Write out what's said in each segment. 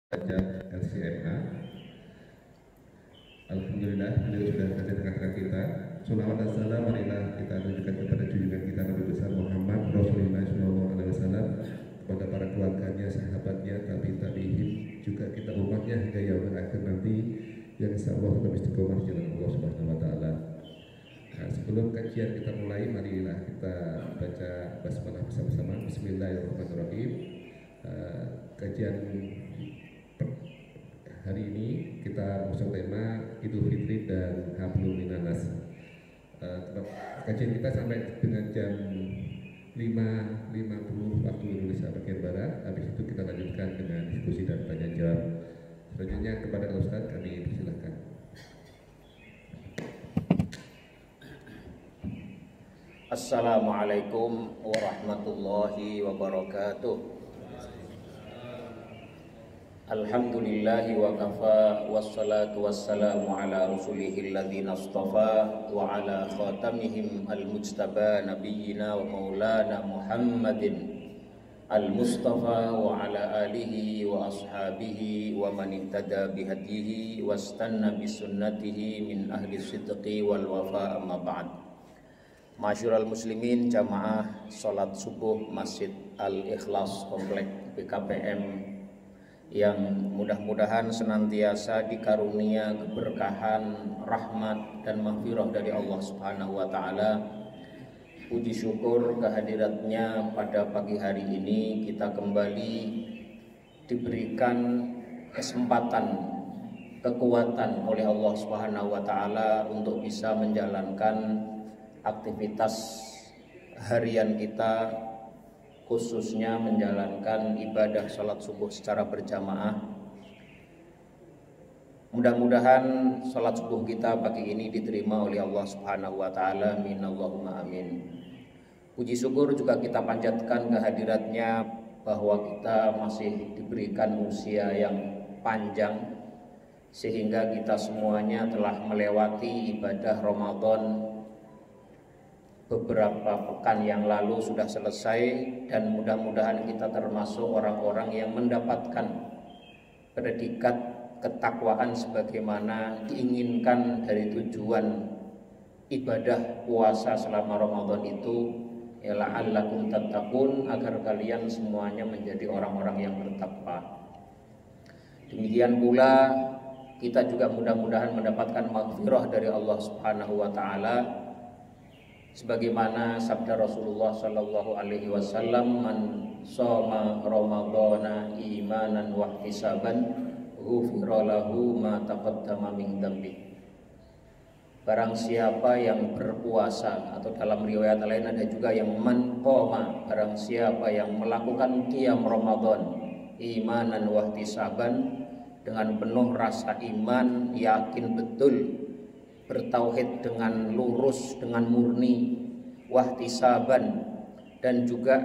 Pajak LCMA. Alhamdulillah beliau sudah hadir di tengah kita. Salawat dan salam marilah kita tunjukkan kepada junjungan kita Nabi besar Muhammad Rasulullah SAW, kepada para keluarganya, sahabatnya, tabi'in, juga kita umatnya hingga yaumul akhir nanti, yang insyaallah tetap istiqomah di jalan Allah Subhanahu wa taala. Nah, sebelum kajian kita mulai, marilah kita baca basmalah bersama-sama. Bismillahirrahmanirrahim. Kajian hari ini kita mengusung tema Idul Fitri dan Hablum Minanas. Kajian kita sampai dengan jam 5.50 waktu Indonesia bagian Barat. Habis itu kita lanjutkan dengan diskusi dan tanya jawab. Selanjutnya kepada Ustaz kami persilahkan. Assalamualaikum warahmatullahi wabarakatuh. Alhamdulillahi wa kafa, wassalatu wassalamu ala rasulihi alladhina astafa, wa ala khatamihim al-mujtaba nabiyyina wa maulana Muhammadin al-mustafa, wa ala alihi wa ashabihi wa man ihtada bihadihi wastanna bisunnatihi min ahli sidqi wal wafa, amma ba'd. Masyurul muslimin, jamaah salat subuh Masjid Al-Ikhlas Komplek BKPM yang mudah-mudahan senantiasa dikarunia keberkahan, rahmat dan maghfirah dari Allah Subhanahu wa taala. Puji syukur kehadiratnya pada pagi hari ini kita kembali diberikan kesempatan, kekuatan oleh Allah Subhanahu wa taala untuk bisa menjalankan aktivitas harian kita, khususnya menjalankan ibadah salat subuh secara berjamaah. Mudah-mudahan salat subuh kita pagi ini diterima oleh Allah Subhanahu wa taala. Amin Allahumma amin. Puji syukur juga kita panjatkan kehadiratnya bahwa kita masih diberikan usia yang panjang, sehingga kita semuanya telah melewati ibadah Ramadan. Beberapa pekan yang lalu sudah selesai, dan mudah-mudahan kita termasuk orang-orang yang mendapatkan predikat ketakwaan sebagaimana diinginkan dari tujuan ibadah puasa selama Ramadan itu, ya la'allakum tattaqun, agar kalian semuanya menjadi orang-orang yang bertakwa. Demikian pula kita juga mudah-mudahan mendapatkan maghfirah dari Allah Subhanahu wa taala, sebagaimana sabda Rasulullah sallallahu alaihi wasallam, man shoma ramadhana imanan wa ihtisaban ghufira lahu ma taqaddama min dzambi. Barang siapa yang berpuasa, atau dalam riwayat lain ada juga yang man qoma, barang siapa yang melakukan qiyam Ramadan imanan wa ihtisaban, dengan penuh rasa iman, yakin betul, bertauhid dengan lurus, dengan murni, wahtisaban, dan juga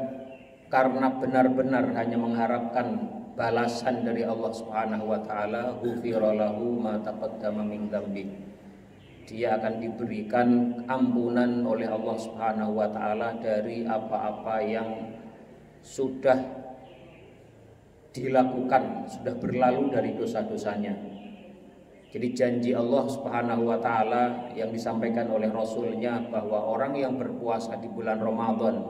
karena benar-benar hanya mengharapkan balasan dari Allah Subhanahu wa taala, ghufira lahu ma taqaddama min dzambi. Dia akan diberikan ampunan oleh Allah Subhanahu wa taala dari apa-apa yang sudah dilakukan, sudah berlalu dari dosa-dosanya. Jadi janji Allah Subhanahu wa taala yang disampaikan oleh Rasulnya bahwa orang yang berpuasa di bulan Ramadan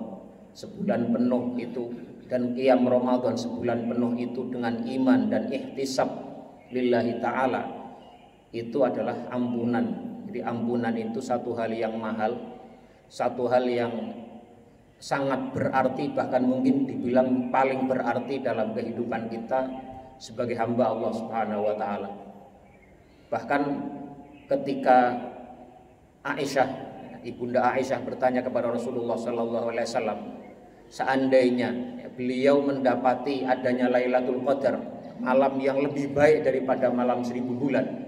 sebulan penuh itu, dan qiyam Ramadan sebulan penuh itu dengan iman dan ihtisab lillahi ta'ala, itu adalah ampunan. Jadi ampunan itu satu hal yang mahal, satu hal yang sangat berarti, bahkan mungkin dibilang paling berarti dalam kehidupan kita sebagai hamba Allah Subhanahu wa taala. Bahkan ketika Aisyah, ibunda Aisyah bertanya kepada Rasulullah sallallahu alaihi wasallam, seandainya beliau mendapati adanya Lailatul Qadar, malam yang lebih baik daripada malam 1000 bulan,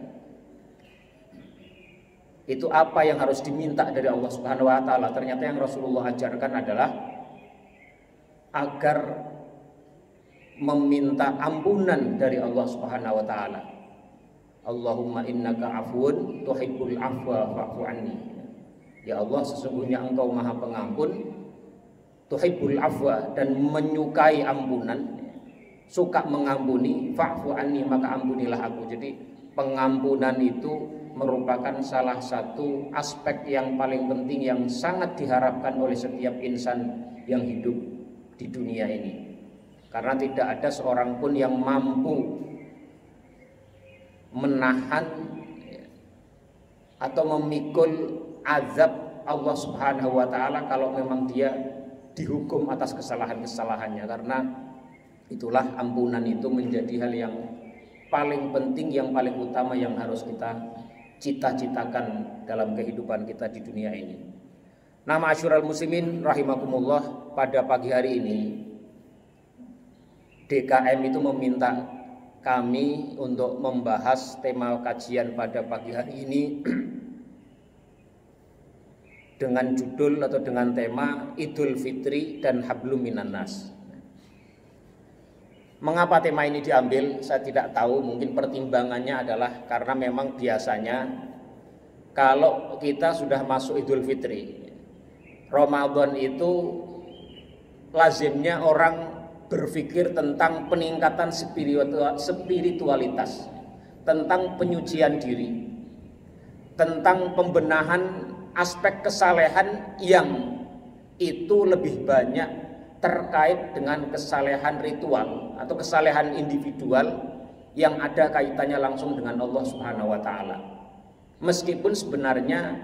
itu apa yang harus diminta dari Allah Subhanahu wa taala? Ternyata yang Rasulullah ajarkan adalah agar meminta ampunan dari Allah Subhanahu wa taala. Allahumma innaka afuun tuhibbul afwa fa'fu anni. Ya Allah, sesungguhnya Engkau Maha Pengampun, tuhibbul afwa, dan menyukai ampunan. suka mengampuni, fa'fu anni, maka ampunilah aku. Jadi pengampunan itu merupakan salah satu aspek yang paling penting yang sangat diharapkan oleh setiap insan yang hidup di dunia ini. Karena tidak ada seorang pun yang mampu menahan atau memikul azab Allah Subhanahu wa taala kalau memang dia dihukum atas kesalahan-kesalahannya. Karena itulah ampunan itu menjadi hal yang paling penting, yang paling utama yang harus kita cita-citakan dalam kehidupan kita di dunia ini. Nah, ma'asyiral muslimin rahimakumullah, pada pagi hari ini DKM itu meminta kami untuk membahas tema kajian pada pagi hari ini dengan judul atau dengan tema Idul Fitri dan Hablum Minan Nas. Mengapa tema ini diambil? Saya tidak tahu, mungkin pertimbangannya adalah karena memang biasanya kalau kita sudah masuk Idul Fitri, Ramadan itu lazimnya orang berpikir tentang peningkatan spiritualitas, tentang penyucian diri, tentang pembenahan aspek kesalehan yang itu lebih banyak terkait dengan kesalehan ritual atau kesalehan individual yang ada kaitannya langsung dengan Allah Subhanahu wa taala. Meskipun sebenarnya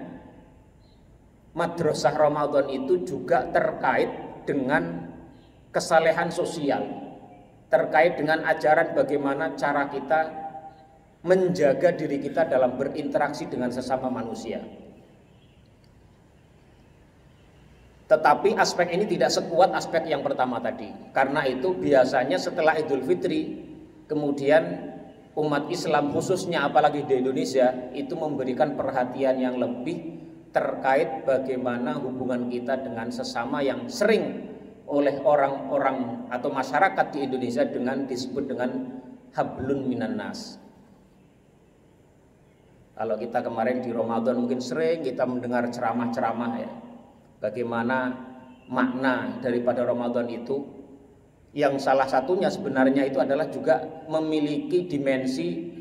madrasah Ramadan itu juga terkait dengan kesalehan sosial, terkait dengan ajaran bagaimana cara kita menjaga diri kita dalam berinteraksi dengan sesama manusia. Tetapi aspek ini tidak sekuat aspek yang pertama tadi. Karena itu biasanya setelah Idul Fitri, kemudian umat Islam khususnya apalagi di Indonesia itu memberikan perhatian yang lebih terkait bagaimana hubungan kita dengan sesama yang sering oleh orang-orang atau masyarakat di Indonesia disebut dengan hablun minan nas. Kalau kita kemarin di Ramadan mungkin sering kita mendengar ceramah-ceramah ya, bagaimana makna daripada Ramadan itu, yang salah satunya sebenarnya itu adalah juga memiliki dimensi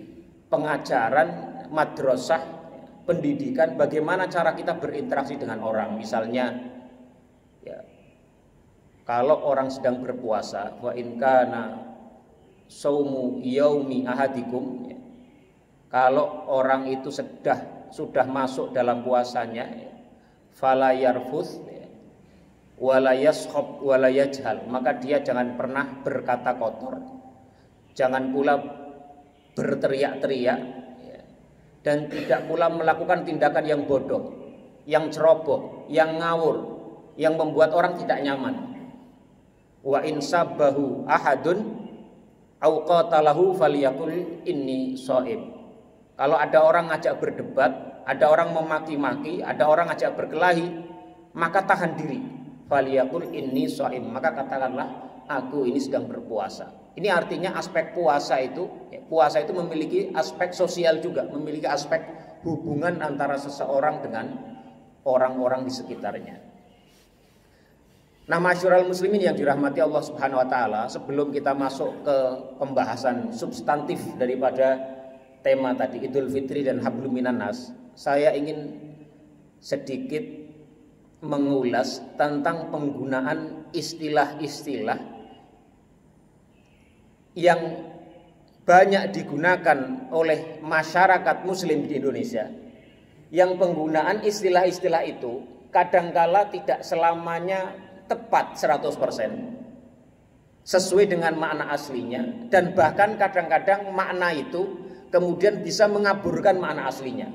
pengajaran, madrasah, pendidikan, bagaimana cara kita berinteraksi dengan orang. Misalnya ya, kalau orang sedang berpuasa, wa in kana saumu yaumi ahadikum, ya, kalau orang itu sudah masuk dalam puasanya, ya, fala yarfuth wala yashab wala yajhal, maka dia jangan pernah berkata kotor, jangan pula berteriak-teriak, ya, dan tidak pula melakukan tindakan yang bodoh, yang ceroboh, yang ngawur, yang membuat orang tidak nyaman. Wa in sabbahu ahadun au qatalahu falyaqul inni shaim. Kalau ada orang ngajak berdebat, ada orang memaki-maki, ada orang ngajak berkelahi, maka tahan diri. Falyaqul inni shaim, maka katakanlah aku ini sedang berpuasa. Ini artinya aspek puasa itu memiliki aspek sosial juga, memiliki aspek hubungan antara seseorang dengan orang-orang di sekitarnya. Nah, masyurul muslimin yang dirahmati Allah Subhanahu wa taala, sebelum kita masuk ke pembahasan substantif daripada tema tadi Idul Fitri dan Hablum Minan Nas, saya ingin sedikit mengulas tentang penggunaan istilah-istilah yang banyak digunakan oleh masyarakat muslim di Indonesia, yang penggunaan istilah-istilah itu kadangkala tidak selamanya tepat 100% sesuai dengan makna aslinya, dan bahkan kadang-kadang makna itu kemudian bisa mengaburkan makna aslinya.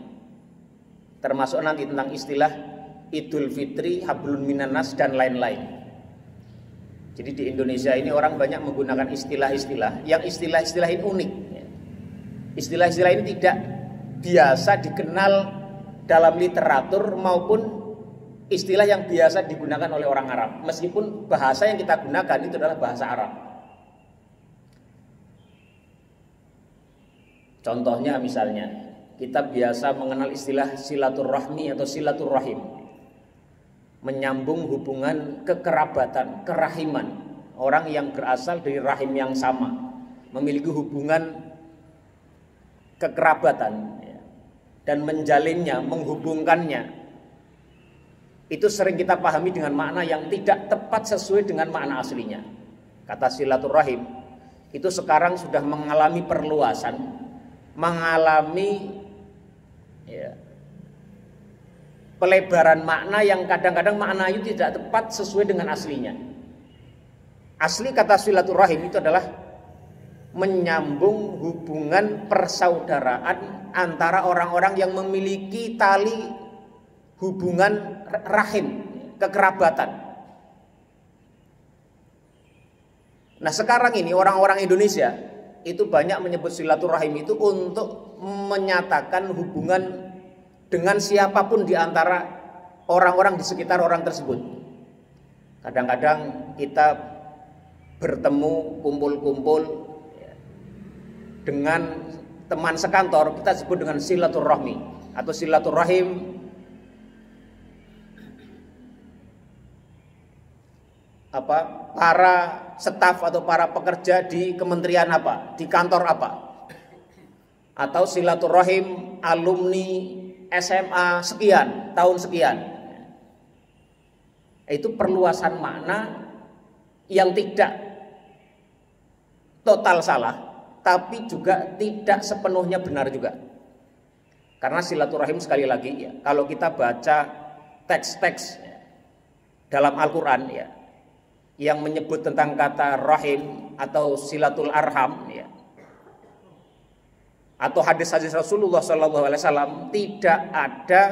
Termasuk nanti tentang istilah Idul Fitri, Hablun Minan Nas dan lain-lain. Jadi di Indonesia ini orang banyak menggunakan istilah-istilah yang istilah-istilah ini unik. Istilah-istilah ini tidak biasa dikenal dalam literatur maupun istilah yang biasa digunakan oleh orang Arab, meskipun bahasa yang kita gunakan itu adalah bahasa Arab. Contohnya misalnya, kita biasa mengenal istilah silaturahmi atau silaturrahim, menyambung hubungan kekerabatan, kerahiman orang yang berasal dari rahim yang sama, memiliki hubungan kekerabatan, ya, dan menjalinnya, menghubungkannya, itu sering kita pahami dengan makna yang tidak tepat sesuai dengan makna aslinya. Kata silaturahim itu sekarang sudah mengalami perluasan, mengalami, ya, pelebaran makna yang kadang-kadang makna itu tidak tepat sesuai dengan aslinya. Asli kata silaturahim itu adalah menyambung hubungan persaudaraan antara orang-orang yang memiliki tali hubungan rahim, kekerabatan. Nah sekarang ini orang-orang Indonesia itu banyak menyebut silaturahim itu untuk menyatakan hubungan dengan siapapun di antara orang-orang di sekitar orang tersebut. Kadang-kadang kita bertemu, kumpul-kumpul, ya, dengan teman sekantor, kita sebut dengan silaturahmi atau silaturahim. Para staf atau para pekerja di kementerian apa, di kantor apa, atau silaturahim alumni SMA sekian, tahun sekian. Itu perluasan makna yang tidak total salah, tapi juga tidak sepenuhnya benar juga. Karena silaturahim sekali lagi, ya, kalau kita baca teks-teks, ya, dalam Al-Quran, ya, yang menyebut tentang kata rahim atau silatul arham, ya, atau hadis-hadis Rasulullah SAW, tidak ada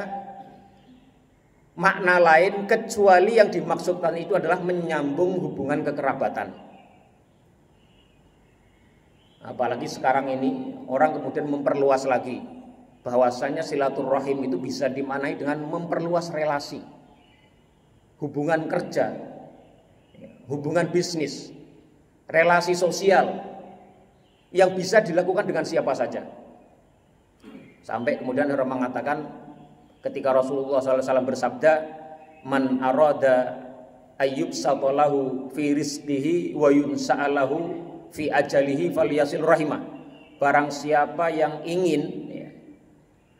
makna lain kecuali yang dimaksudkan itu adalah menyambung hubungan kekerabatan. Apalagi sekarang ini orang kemudian memperluas lagi bahwasanya silaturahim itu bisa dimaknai dengan memperluas relasi, hubungan kerja, hubungan bisnis, relasi sosial yang bisa dilakukan dengan siapa saja. Sampai kemudian orang mengatakan ketika Rasulullah SAW bersabda, man arada ayyub satalahu fi rizqihi wa yunsa'alahu fi ajalihi falyasil rahimah. Barang siapa yang ingin, ya,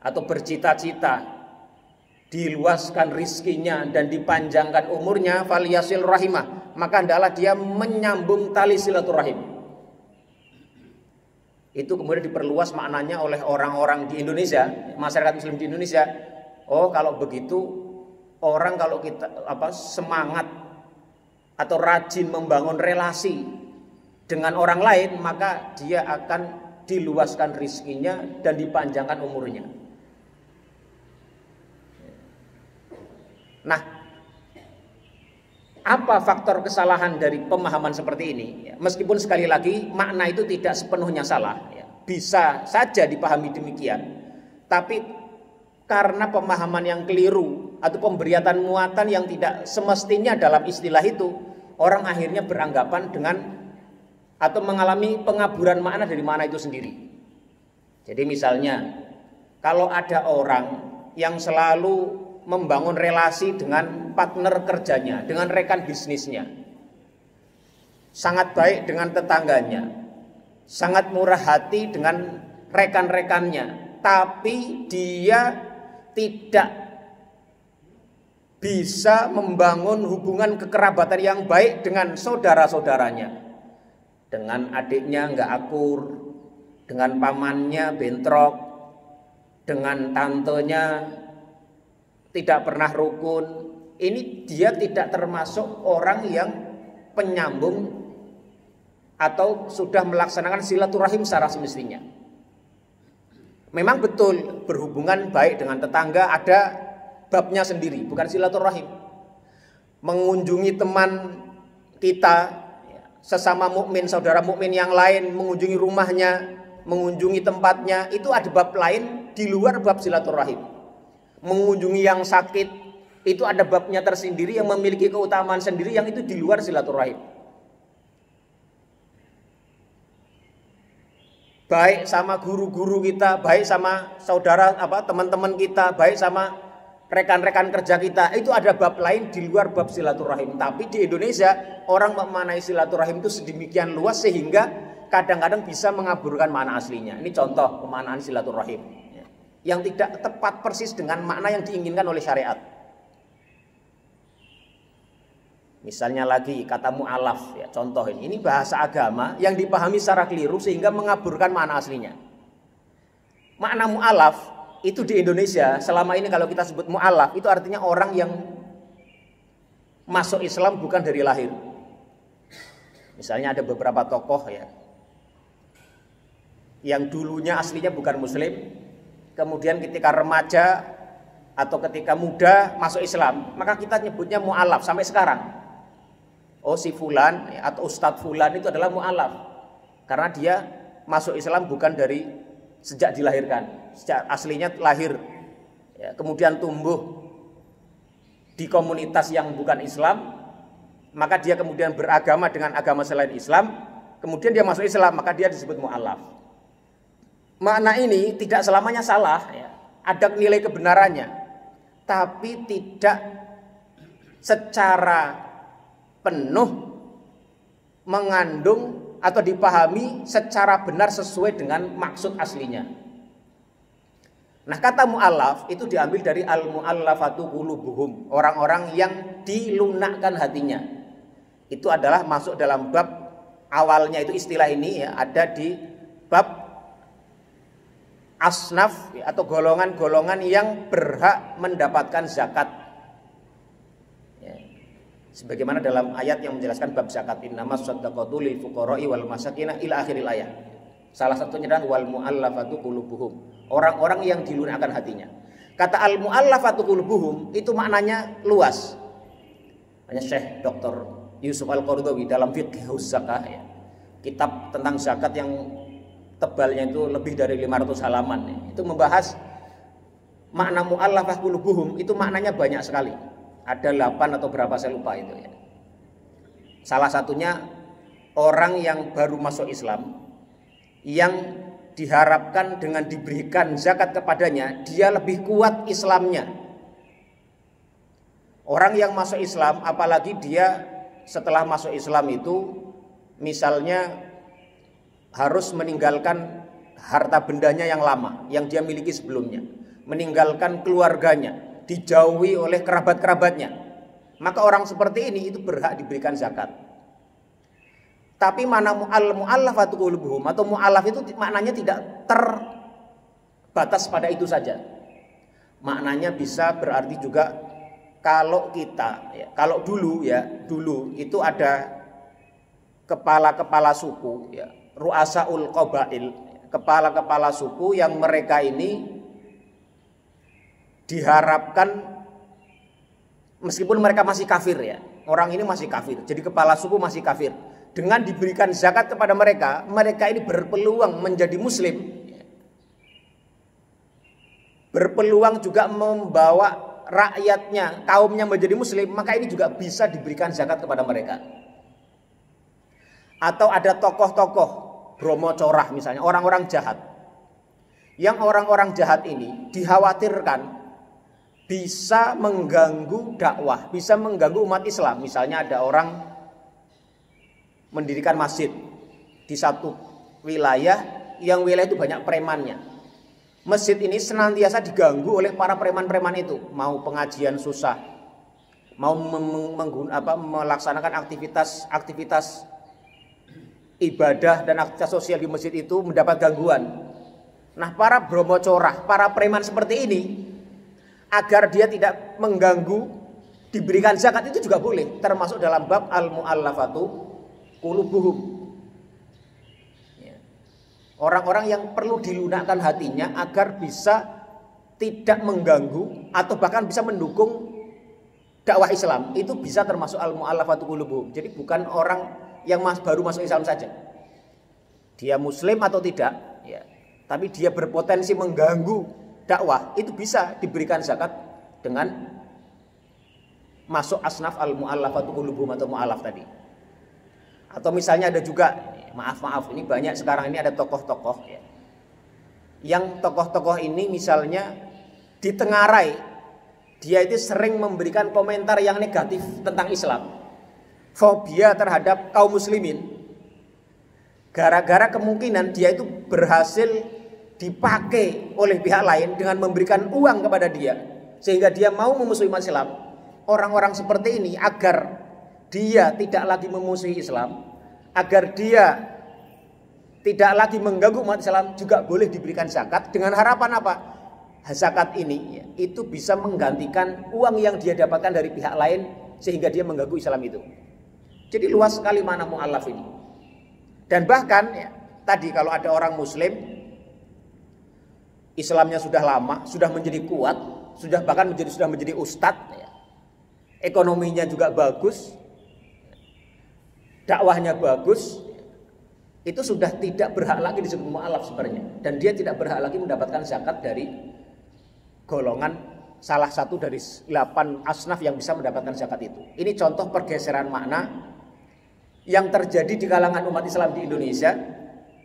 atau bercita-cita diluaskan rizkinya dan dipanjangkan umurnya, falyasil rahimah, maka hendaklah dia menyambung tali silaturahim. Itu kemudian diperluas maknanya oleh orang-orang di Indonesia, masyarakat muslim di Indonesia. Oh, kalau begitu orang kalau kita semangat atau rajin membangun relasi dengan orang lain, maka dia akan diluaskan rizkinya dan dipanjangkan umurnya. Nah, apa faktor kesalahan dari pemahaman seperti ini? Ya, meskipun sekali lagi makna itu tidak sepenuhnya salah, ya, bisa saja dipahami demikian, tapi karena pemahaman yang keliru atau pemberian muatan yang tidak semestinya dalam istilah itu, orang akhirnya beranggapan dengan atau mengalami pengaburan makna dari makna itu sendiri. Jadi misalnya kalau ada orang yang selalu membangun relasi dengan partner kerjanya, dengan rekan bisnisnya, sangat baik dengan tetangganya, sangat murah hati dengan rekan-rekannya, tapi dia tidak bisa membangun hubungan kekerabatan yang baik dengan saudara-saudaranya, dengan adiknya nggak akur, dengan pamannya bentrok, dengan tantenya tidak pernah rukun. Ini dia tidak termasuk orang yang penyambung atau sudah melaksanakan silaturahim secara semestinya. Memang betul berhubungan baik dengan tetangga ada babnya sendiri, bukan silaturahim. Mengunjungi teman kita, sesama mukmin, saudara mukmin yang lain, mengunjungi rumahnya, mengunjungi tempatnya, itu ada bab lain di luar bab silaturahim. Mengunjungi yang sakit itu ada babnya tersendiri yang memiliki keutamaan sendiri yang itu di luar silaturahim. Baik sama guru-guru kita, baik sama saudara teman-teman kita, baik sama rekan-rekan kerja kita itu ada bab lain di luar bab silaturahim. Tapi di Indonesia orang memaknai silaturahim itu sedemikian luas sehingga kadang-kadang bisa mengaburkan makna aslinya. Ini contoh pemaknaan silaturahim yang tidak tepat persis dengan makna yang diinginkan oleh syariat. Misalnya lagi kata mu'alaf, ya, contoh ini bahasa agama yang dipahami secara keliru sehingga mengaburkan makna aslinya. Makna mu'alaf itu di Indonesia selama ini kalau kita sebut mu'alaf itu artinya orang yang masuk Islam bukan dari lahir. Misalnya ada beberapa tokoh ya yang dulunya aslinya bukan muslim, kemudian ketika remaja atau ketika muda masuk Islam, maka kita nyebutnya mu'alaf sampai sekarang. Oh si fulan atau ustadz fulan itu adalah mu'alaf karena dia masuk Islam bukan dari sejak dilahirkan, sejak aslinya lahir ya, kemudian tumbuh di komunitas yang bukan Islam, maka dia kemudian beragama dengan agama selain Islam, kemudian dia masuk Islam, maka dia disebut mu'alaf. Makna ini tidak selamanya salah ya, ada nilai kebenarannya, tapi tidak secara penuh mengandung atau dipahami secara benar sesuai dengan maksud aslinya. Nah, kata mu'allaf itu diambil dari al-mu'allafatu qulubuhum, orang-orang yang dilunakkan hatinya. Itu adalah masuk dalam bab awalnya, itu istilah ini ya ada di bab asnaf ya, atau golongan-golongan yang berhak mendapatkan zakat. Sebagaimana dalam ayat yang menjelaskan bab zakat, innamas shadaqatu lil fuqara'i wal masakin ila akhiril ayat. Salah satunya adalah wal mu'allafatu qulubuhum, orang-orang yang dilunakkan hatinya. Kata al mu'allafatu qulubuhum itu maknanya luas. Hanya Syekh Dr. Yusuf Al-Qaradawi dalam Fiqhus Zakah ya, kitab tentang zakat yang tebalnya itu lebih dari 500 halaman ya, itu membahas makna mu'allafah qulubuhum itu maknanya banyak sekali. Ada 8 atau berapa saya lupa itu ya. Salah satunya orang yang baru masuk Islam yang diharapkan dengan diberikan zakat kepadanya dia lebih kuat Islamnya. Orang yang masuk Islam apalagi dia setelah masuk Islam itu misalnya harus meninggalkan harta bendanya yang lama yang dia miliki sebelumnya, meninggalkan keluarganya, dijauhi oleh kerabat-kerabatnya, maka orang seperti ini itu berhak diberikan zakat. Tapi mana mu'allafatu qulubuhum atau mu'allaf itu maknanya tidak terbatas pada itu saja. Maknanya bisa berarti juga kalau kita ya, kalau dulu itu ada kepala-kepala suku ya, ru'asaul qabail, kepala-kepala suku yang mereka ini diharapkan meskipun mereka masih kafir ya, orang ini masih kafir, jadi kepala suku masih kafir, dengan diberikan zakat kepada mereka, mereka ini berpeluang menjadi muslim, berpeluang juga membawa rakyatnya, kaumnya menjadi muslim, maka ini juga bisa diberikan zakat kepada mereka. Atau ada tokoh-tokoh Bromo Corah misalnya, orang-orang jahat, yang orang-orang jahat ini dikhawatirkan bisa mengganggu dakwah, bisa mengganggu umat Islam. Misalnya ada orang mendirikan masjid di satu wilayah yang wilayah itu banyak premannya. Masjid ini senantiasa diganggu oleh para preman-preman itu, mau pengajian susah, mau melaksanakan aktivitas ibadah dan aktivitas sosial di masjid itu mendapat gangguan. Nah, para Bromo Corah, para preman seperti ini, agar dia tidak mengganggu, diberikan zakat itu juga boleh, termasuk dalam bab al-mu'allafatu qulubuhum. Orang-orang yang perlu dilunakkan hatinya agar bisa tidak mengganggu atau bahkan bisa mendukung dakwah Islam, itu bisa termasuk al-mu'allafatu qulubuhum. Jadi bukan orang yang baru masuk Islam saja, dia muslim atau tidak ya, tapi dia berpotensi mengganggu dakwah, itu bisa diberikan zakat dengan masuk asnaf al-mu'allafatu qulubuhum atau mu'allaf tadi. Atau misalnya ada juga, maaf ini banyak sekarang ini ada tokoh-tokoh ya, yang tokoh-tokoh ini misalnya ditengarai dia itu sering memberikan komentar yang negatif tentang Islam, fobia terhadap kaum muslimin, gara-gara kemungkinan dia itu berhasil dipakai oleh pihak lain dengan memberikan uang kepada dia sehingga dia mau memusuhi umat Islam. Orang-orang seperti ini agar dia tidak lagi memusuhi Islam, agar dia tidak lagi mengganggu umat Islam, juga boleh diberikan zakat dengan harapan apa? Zakat ini itu bisa menggantikan uang yang dia dapatkan dari pihak lain sehingga dia mengganggu Islam itu. Jadi luas sekali makna mu'allaf ini. Dan bahkan tadi kalau ada orang muslim Islamnya sudah lama, sudah menjadi kuat, sudah menjadi ustadz, ekonominya juga bagus, dakwahnya bagus, itu sudah tidak berhak lagi disebut mu'allaf sebenarnya, dan dia tidak berhak lagi mendapatkan zakat dari golongan salah satu dari 8 asnaf yang bisa mendapatkan zakat itu. Ini contoh pergeseran makna yang terjadi di kalangan umat Islam di Indonesia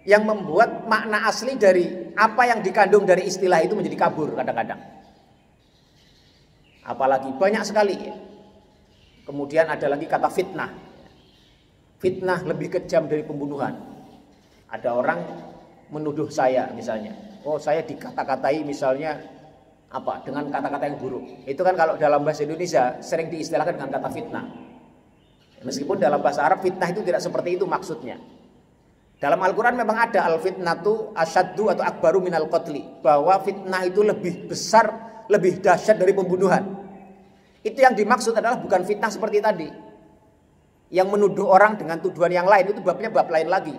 yang membuat makna asli dari apa yang dikandung dari istilah itu menjadi kabur kadang-kadang. Apalagi banyak sekali. Kemudian ada lagi kata fitnah. Fitnah lebih kejam dari pembunuhan. Ada orang menuduh saya misalnya, oh saya dikata-katai misalnya apa dengan kata-kata yang buruk. Itu kan kalau dalam bahasa Indonesia sering diistilahkan dengan kata fitnah. Meskipun dalam bahasa Arab fitnah itu tidak seperti itu maksudnya. Dalam Al-Quran memang ada al-fitnatu asyaddu atau akbaru minal qatli, bahwa fitnah itu lebih besar, lebih dahsyat dari pembunuhan. Itu yang dimaksud adalah bukan fitnah seperti tadi, yang menuduh orang dengan tuduhan yang lain, itu babnya bab lain lagi.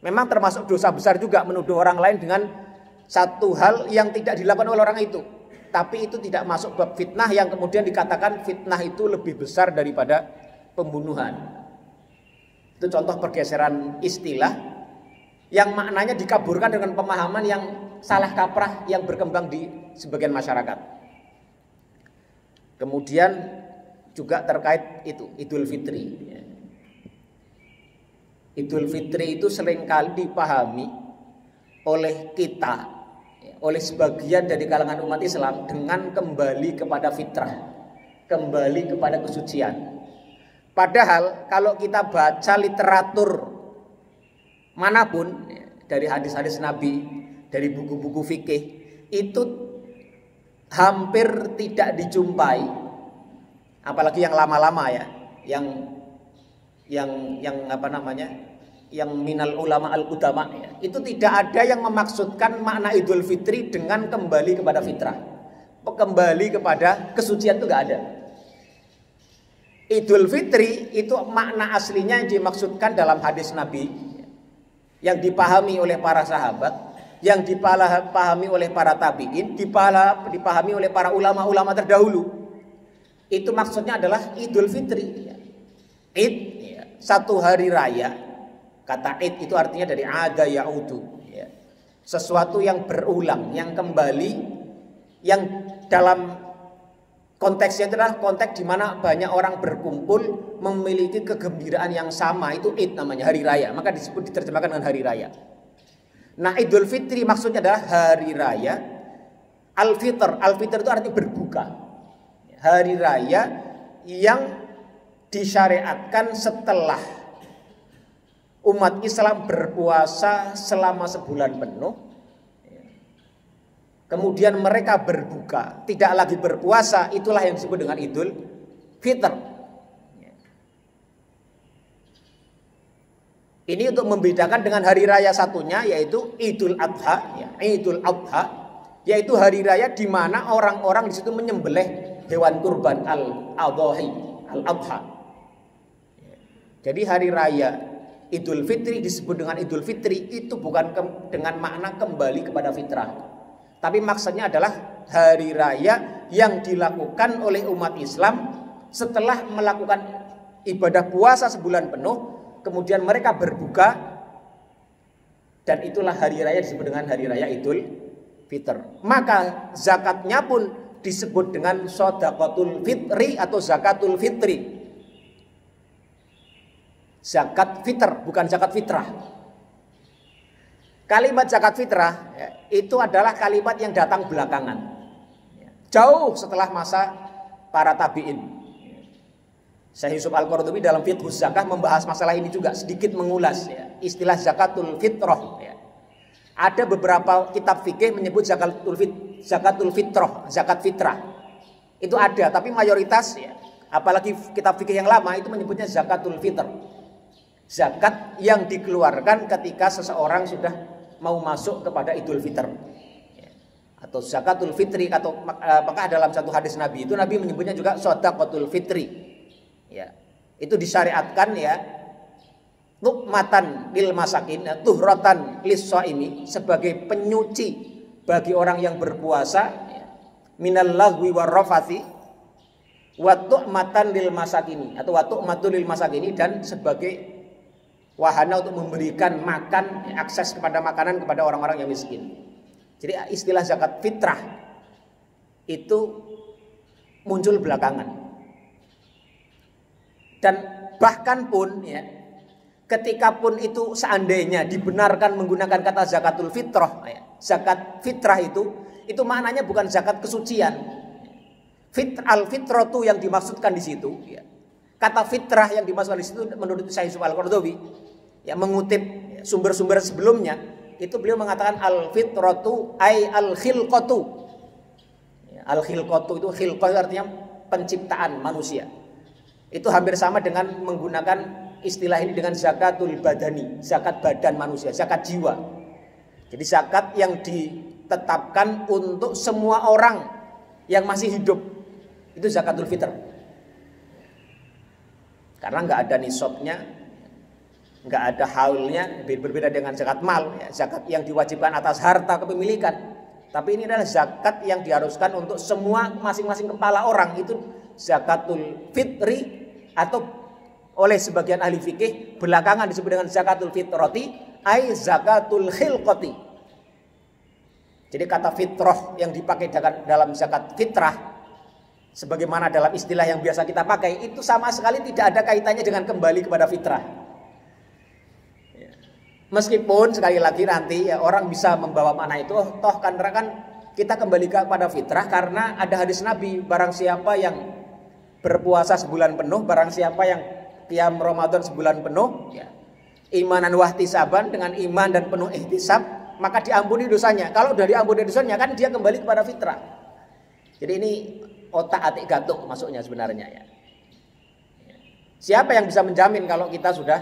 Memang termasuk dosa besar juga menuduh orang lain dengan satu hal yang tidak dilakukan oleh orang itu. Tapi itu tidak masuk bab fitnah yang kemudian dikatakan fitnah itu lebih besar daripada pembunuhan. Itu contoh pergeseran istilah yang maknanya dikaburkan dengan pemahaman yang salah kaprah yang berkembang di sebagian masyarakat. Kemudian juga terkait itu Idul Fitri. Idul Fitri itu seringkali dipahami oleh kita, oleh sebagian dari kalangan umat Islam dengan kembali kepada fitrah, kembali kepada kesucian. Padahal kalau kita baca literatur manapun, dari hadis-hadis Nabi, dari buku-buku fikih, itu hampir tidak dijumpai, apalagi yang lama-lama ya, yang apa namanya, yang minal ulama al-qudama ya, itu tidak ada yang memaksudkan makna Idul Fitri dengan kembali kepada fitrah, kembali kepada kesucian, itu nggak ada. Idul Fitri itu makna aslinya yang dimaksudkan dalam hadis Nabi, yang dipahami oleh para sahabat, yang dipahami oleh para tabi'in, dipahami oleh para ulama-ulama terdahulu. Itu maksudnya adalah Idul Fitri. Id, satu hari raya. Kata id itu artinya dari ada ya'udu, sesuatu yang berulang, yang kembali, yang dalam konteksnya adalah konteks di mana banyak orang berkumpul memiliki kegembiraan yang sama, itu id namanya, hari raya. Maka diterjemahkan dengan hari raya. Nah, Idul Fitri maksudnya adalah hari raya Al-Fitr. Al-Fitr itu artinya berbuka. Hari raya yang disyariatkan setelah umat Islam berpuasa selama sebulan penuh. Kemudian mereka berbuka, tidak lagi berpuasa, itulah yang disebut dengan Idul Fitr. Ini untuk membedakan dengan hari raya satunya, yaitu Idul Adha, Idul Adha, yaitu hari raya di mana orang-orang di situ menyembelih hewan kurban al-adhahi, al-adha. Jadi hari raya Idul Fitri disebut dengan Idul Fitri itu bukan dengan makna kembali kepada fitrah. Tapi maksudnya adalah hari raya yang dilakukan oleh umat Islam setelah melakukan ibadah puasa sebulan penuh, kemudian mereka berbuka, dan itulah hari raya disebut dengan hari raya Idul Fitr. Maka zakatnya pun disebut dengan shadaqatul fitri atau zakatul fitri. Zakat fitr, bukan zakat fitrah. Kalimat zakat fitrah itu adalah kalimat yang datang belakangan. jauh setelah masa para tabi'in. Syekh Yusuf Al-Qaradawi dalam Fiqhus Zakah membahas masalah ini juga, sedikit mengulas ya, istilah zakatul fitrah ya. Ada beberapa kitab fikih menyebut zakatul fitrah, zakat fitrah. Itu ada, tapi mayoritas ya, apalagi kitab fikih yang lama itu menyebutnya zakatul fitr. Zakat yang dikeluarkan ketika seseorang sudah mau masuk kepada Idul Fitr. Atau zakatul fitri, atau apakah dalam satu hadis Nabi itu Nabi menyebutnya juga shadaqatul fitri. Ya, itu disyariatkan ya, tuqmatan lil masakin, tuhratan lis-shaimi, sebagai penyuci bagi orang yang berpuasa ya, minal lagwi warrafathi, wa tuqmatan lil masakini, atau wa tuqmatul lil masakini, dan sebagai wahana untuk memberikan makan, akses kepada makanan kepada orang-orang yang miskin. Jadi istilah zakat fitrah itu muncul belakangan. Dan bahkan pun ya, ketika pun itu seandainya dibenarkan menggunakan kata zakatul fitrah ya, zakat fitrah itu maknanya bukan zakat kesucian. Al-fitratu yang dimaksudkan di situ ya. Kata fitrah yang dimaksudkan di situ menurut Syekh Yusuf Al-Qaradawi ya, mengutip sumber-sumber sebelumnya, itu beliau mengatakan al-fitratu ay al-khilqatu. Ya, al-khilqatu itu, khilqah artinya penciptaan manusia. Itu hampir sama dengan menggunakan istilah ini dengan zakatul badani, zakat badan manusia, zakat jiwa. Jadi zakat yang ditetapkan untuk semua orang yang masih hidup, itu zakatul fitr. Karena nggak ada nisabnya, nggak ada haulnya, berbeda dengan zakat mal, ya, zakat yang diwajibkan atas harta kepemilikan. Tapi ini adalah zakat yang diharuskan untuk semua masing-masing kepala orang, itu zakatul fitri, atau oleh sebagian ahli fikih belakangan disebut dengan zakatul fitrati ay zakatul khilqati. Jadi kata fitrah yang dipakai dalam zakat fitrah sebagaimana dalam istilah yang biasa kita pakai itu sama sekali tidak ada kaitannya dengan kembali kepada fitrah. Meskipun sekali lagi nanti ya, orang bisa membawa makna itu, toh kan kita kembali kepada fitrah karena ada hadis Nabi, barang siapa yang berpuasa sebulan penuh, barang siapa yang qiyam Ramadan sebulan penuh ya, imanan wahtisaban, dengan iman dan penuh ihtisab, maka diampuni dosanya. Kalau udah diampuni dosanya kan dia kembali kepada fitrah. Jadi ini otak-atik gatuk masuknya sebenarnya ya. Siapa yang bisa menjamin kalau kita sudah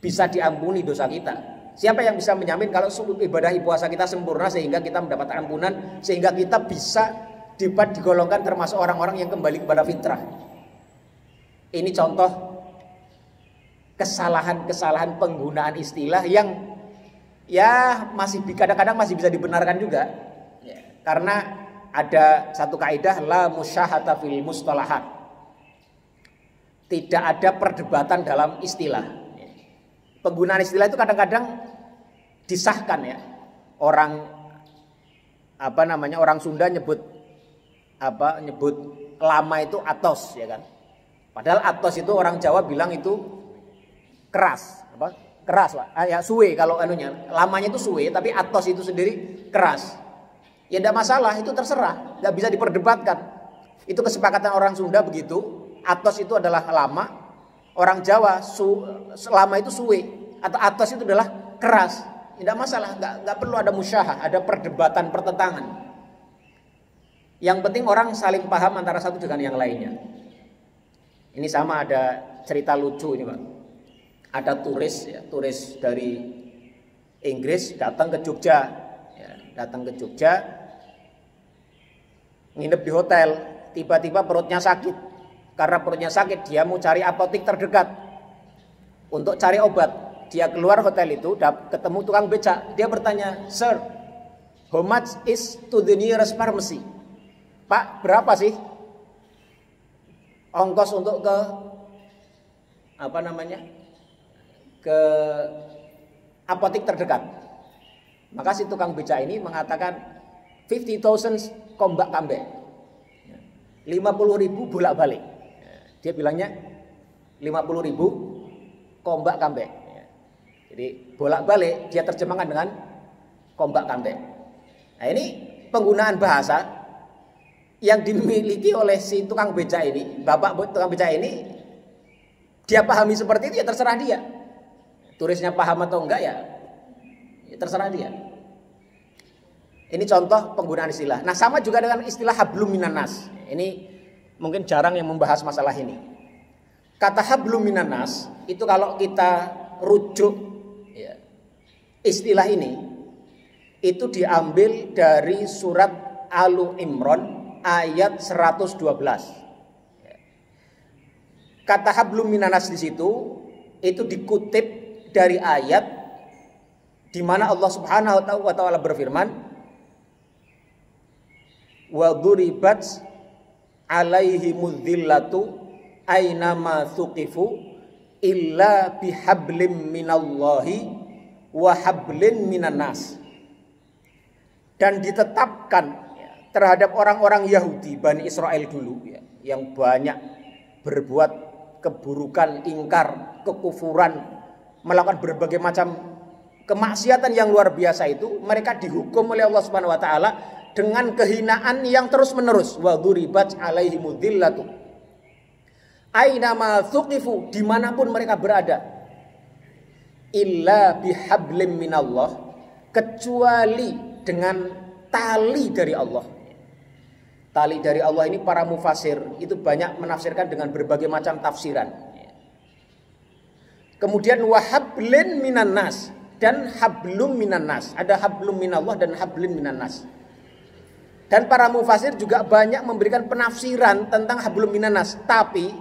bisa diampuni dosa kita? Siapa yang bisa menjamin kalau ibadah puasa kita sempurna sehingga kita mendapat ampunan, sehingga kita bisa digolongkan termasuk orang-orang yang kembali kepada fitrah? Ini contoh kesalahan-kesalahan penggunaan istilah yang ya masih kadang-kadang masih bisa dibenarkan juga ya, karena ada satu kaidah la musyahata fil mustalahat, tidak ada perdebatan dalam istilah. Penggunaan istilah itu kadang-kadang disahkan ya, orang orang Sunda nyebut lama itu atos ya kan. Padahal atos itu orang Jawa bilang itu keras, keras Pak. Ya suwe kalau lamanya itu suwe, tapi atos itu sendiri keras. Ya tidak masalah, itu terserah, tidak bisa diperdebatkan. Itu kesepakatan orang Sunda begitu. Atos itu adalah lama, orang Jawa lama itu suwe, atau atos itu adalah keras. Tidak masalah, nggak perlu ada musyahah, ada perdebatan, pertentangan. Yang penting orang saling paham antara satu dengan yang lainnya. Ini sama, ada cerita lucu ini Pak. Ada turis dari Inggris datang ke Jogja, nginep di hotel. Tiba-tiba perutnya sakit. Karena perutnya sakit, dia mau cari apotek terdekat untuk cari obat. Dia keluar hotel itu, ketemu tukang becak. Dia bertanya, "Sir, how much is to the nearest pharmacy?" Pak, berapa sih ongkos untuk ke ke apotek terdekat? Maka si tukang becak ini mengatakan 50,000 kombak kambek, 50.000 bolak-balik. Dia bilangnya 50.000 kombak kambek. Jadi bolak-balik dia terjemahkan dengan kombak kambek. Nah ini penggunaan bahasa yang dimiliki oleh si tukang beca ini, bapak tukang beca ini, dia pahami seperti itu ya terserah dia. Turisnya paham atau enggak ya terserah dia. Ini contoh penggunaan istilah. Nah, sama juga dengan istilah hablum minan nas. Ini mungkin jarang yang membahas masalah ini. Kata hablum minan nas itu kalau kita rujuk ya, istilah ini itu diambil dari surat Alu Imran ayat 112. Kata hablum minan nas di situ itu dikutip dari ayat di mana Allah Subhanahu wa taala berfirman, wa duribat alaihimudz dzillatu ainama thuqifu illa bihablim minallahi wa hablin minan nas. Dan ditetapkan terhadap orang-orang Yahudi Bani Israel dulu ya, yang banyak berbuat keburukan, ingkar, kekufuran, melakukan berbagai macam kemaksiatan yang luar biasa itu, mereka dihukum oleh Allah Subhanahu wa taala dengan kehinaan yang terus-menerus. Wa dzuribat alaihimudz dzillatu aina ma thuqifu, dimanapun mereka berada, illa bihablim minallah, kecuali dengan tali dari Allah. Tali dari Allah ini para mufasir itu banyak menafsirkan dengan berbagai macam tafsiran. Kemudian wahablin minan nas, dan hablum minan nas. Ada hablum minallah dan hablin minan nas. Dan para mufasir juga banyak memberikan penafsiran tentang hablum minan nas. Tapi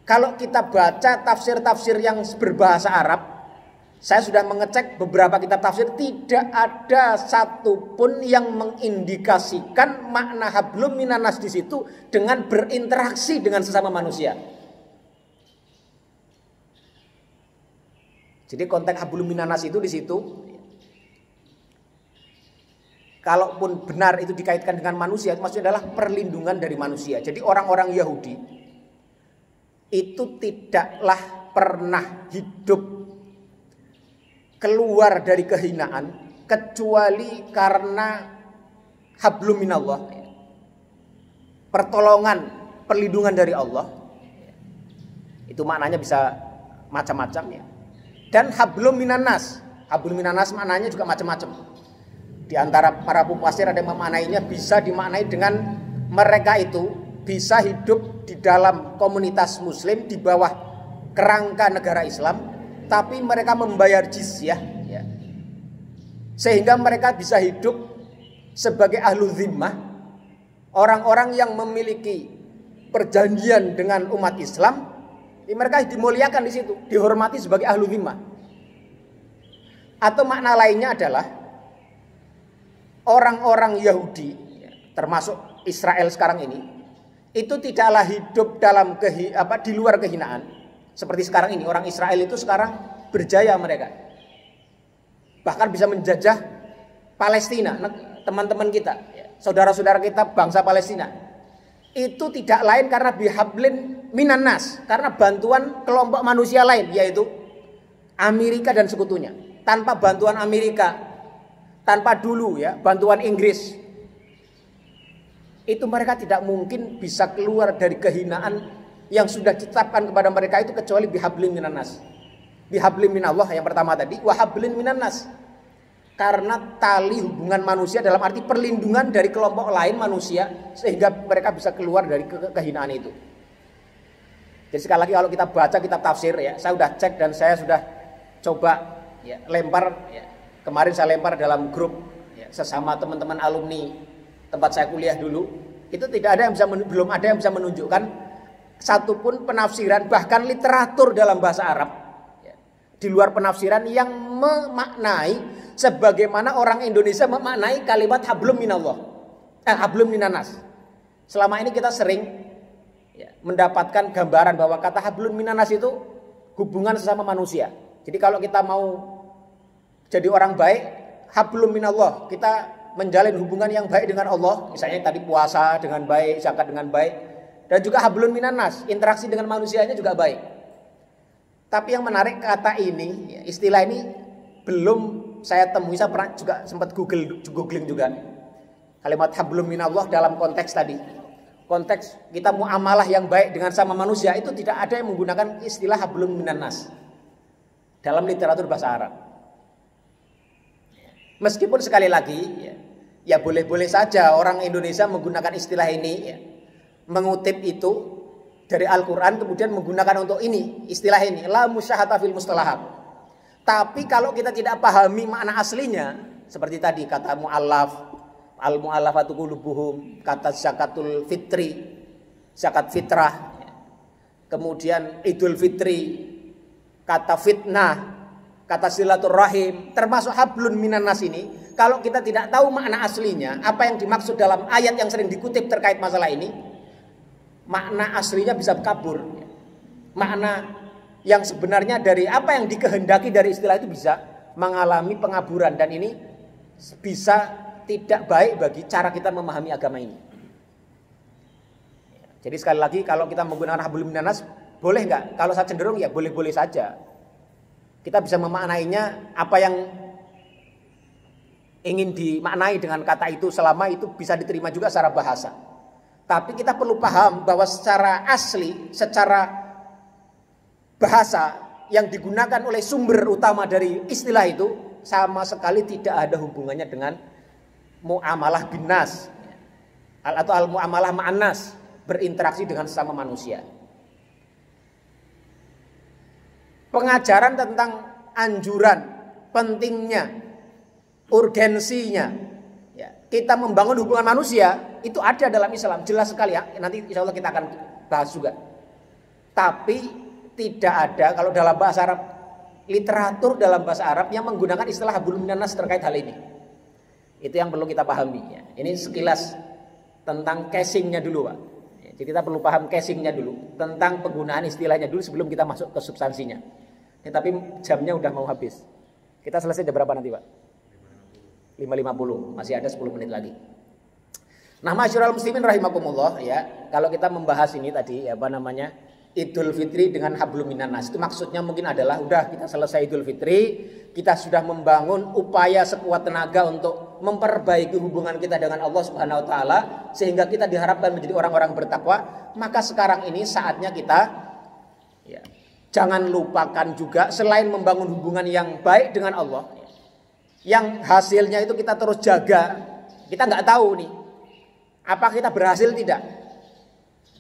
kalau kita baca tafsir-tafsir yang berbahasa Arab, saya sudah mengecek beberapa kitab tafsir, tidak ada satupun yang mengindikasikan makna hablum minan nas di situ dengan berinteraksi dengan sesama manusia. Jadi konteks hablum minan nas itu di situ, kalaupun benar itu dikaitkan dengan manusia, itu maksudnya adalah perlindungan dari manusia. Jadi orang-orang Yahudi itu tidaklah pernah hidup keluar dari kehinaan kecuali karena hablum minallah, pertolongan, perlindungan dari Allah. Itu maknanya bisa macam-macam ya. Dan hablum minan nas. Hablum minan nas maknanya juga macam-macam. Di antara para mufasir ada yang memaknainya bisa dimaknai dengan mereka itu bisa hidup di dalam komunitas muslim di bawah kerangka negara Islam, tapi mereka membayar jizyah ya. Sehingga mereka bisa hidup sebagai ahlu zimmah, orang-orang yang memiliki perjanjian dengan umat Islam. Mereka dimuliakan di situ, dihormati sebagai ahlu zimmah. Atau makna lainnya adalah orang-orang Yahudi, termasuk Israel sekarang ini, itu tidaklah hidup dalam di luar kehinaan. Seperti sekarang ini, orang Israel itu sekarang berjaya mereka. Bahkan bisa menjajah Palestina, teman-teman kita, saudara-saudara kita bangsa Palestina. Itu tidak lain karena bihablin minan nas, karena bantuan kelompok manusia lain, yaitu Amerika dan sekutunya. Tanpa bantuan Amerika, tanpa dulu ya bantuan Inggris, itu mereka tidak mungkin bisa keluar dari kehinaan yang sudah ditetapkan kepada mereka itu kecuali bihablin minan nas. Bihablin minallah yang pertama tadi, wahablin minan nas. Karena tali hubungan manusia dalam arti perlindungan dari kelompok lain manusia, sehingga mereka bisa keluar dari kehinaan itu. Jadi sekali lagi kalau kita baca kitab tafsir ya, saya sudah cek dan saya sudah coba ya, lempar ya. Kemarin saya lempar dalam grup ya, sesama teman-teman alumni tempat saya kuliah dulu, itu tidak ada yang bisa belum ada yang bisa menunjukkan satupun penafsiran bahkan literatur dalam bahasa Arab ya, di luar penafsiran yang memaknai sebagaimana orang Indonesia memaknai kalimat hablum minallah, hablum minanas. Selama ini kita sering ya, mendapatkan gambaran bahwa kata hablum minanas itu hubungan sesama manusia. Jadi kalau kita mau jadi orang baik, hablum minallah, kita menjalin hubungan yang baik dengan Allah, misalnya tadi puasa dengan baik, zakat dengan baik, dan juga hablum minanas, interaksi dengan manusianya juga baik. Tapi yang menarik kata ini, istilah ini belum saya temui, saya pernah juga sempat googling juga kalimat hablum minallah dalam konteks tadi konteks kita muamalah yang baik dengan sama manusia, itu tidak ada yang menggunakan istilah hablum minan nas dalam literatur bahasa Arab. Meskipun sekali lagi ya boleh-boleh saja orang Indonesia menggunakan istilah ini, ya, mengutip itu dari Al-Quran kemudian menggunakan untuk ini, istilah ini la musyahata fil mustalahat. Tapi kalau kita tidak pahami makna aslinya, seperti tadi kata mu'allaf, al-mu'allafatu qulubuhum, kata zakatul fitri, zakat fitrah, kemudian idul fitri, kata fitnah, kata silaturahim, termasuk hablun minan nas ini, kalau kita tidak tahu makna aslinya, apa yang dimaksud dalam ayat yang sering dikutip terkait masalah ini, makna aslinya bisa kabur. Makna yang sebenarnya dari apa yang dikehendaki dari istilah itu bisa mengalami pengaburan, dan ini bisa tidak baik bagi cara kita memahami agama ini. Jadi sekali lagi, kalau kita menggunakan hablum minan nas, boleh nggak? Kalau saya cenderung ya boleh-boleh saja. Kita bisa memaknainya apa yang ingin dimaknai dengan kata itu, selama itu bisa diterima juga secara bahasa. Tapi kita perlu paham bahwa secara asli, secara bahasa yang digunakan oleh sumber utama dari istilah itu sama sekali tidak ada hubungannya dengan muamalah binnas atau al-muamalah ma'annas, berinteraksi dengan sesama manusia. Pengajaran tentang anjuran, pentingnya, urgensinya, ya, kita membangun hubungan manusia itu ada dalam Islam, jelas sekali ya. Nanti insya Allah kita akan bahas juga. Tapi tidak ada kalau dalam bahasa Arab, literatur dalam bahasa Arab yang menggunakan istilah hablum minan nas terkait hal ini. Itu yang perlu kita pahami. Ya. Ini sekilas tentang casingnya dulu, Pak. Jadi kita perlu paham casingnya dulu, tentang penggunaan istilahnya dulu sebelum kita masuk ke substansinya. Tapi jamnya udah mau habis. Kita selesai jam berapa nanti, Pak? 5.50, masih ada 10 menit lagi. Nah, masyarul muslimin rahimakumullah, ya. Kalau kita membahas ini tadi, apa namanya, Idul Fitri dengan hablum minan nas, itu maksudnya mungkin adalah udah kita selesai Idul Fitri, kita sudah membangun upaya sekuat tenaga untuk memperbaiki hubungan kita dengan Allah Subhanahu wa taala sehingga kita diharapkan menjadi orang-orang bertakwa. Maka sekarang ini saatnya kita, ya, jangan lupakan juga selain membangun hubungan yang baik dengan Allah, yang hasilnya itu kita terus jaga. Kita nggak tahu nih, apa kita berhasil tidak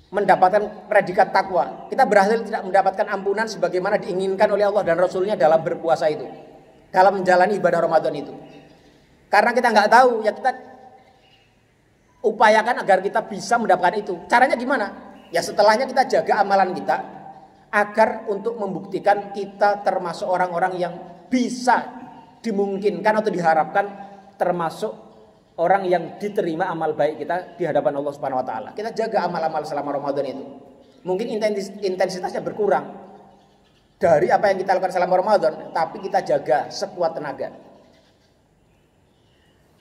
mendapatkan predikat takwa, kita berhasil tidak mendapatkan ampunan sebagaimana diinginkan oleh Allah dan Rasulnya dalam berpuasa itu, dalam menjalani ibadah Ramadan itu. Karena kita nggak tahu, ya kita upayakan agar kita bisa mendapatkan itu. Caranya gimana? Ya setelahnya kita jaga amalan kita agar untuk membuktikan kita termasuk orang-orang yang bisa dimungkinkan atau diharapkan termasuk orang yang diterima amal baik kita di hadapan Allah Subhanahu wa taala. Kita jaga amal-amal selama Ramadan itu. Mungkin intensitasnya berkurang dari apa yang kita lakukan selama Ramadan, tapi kita jaga sekuat tenaga.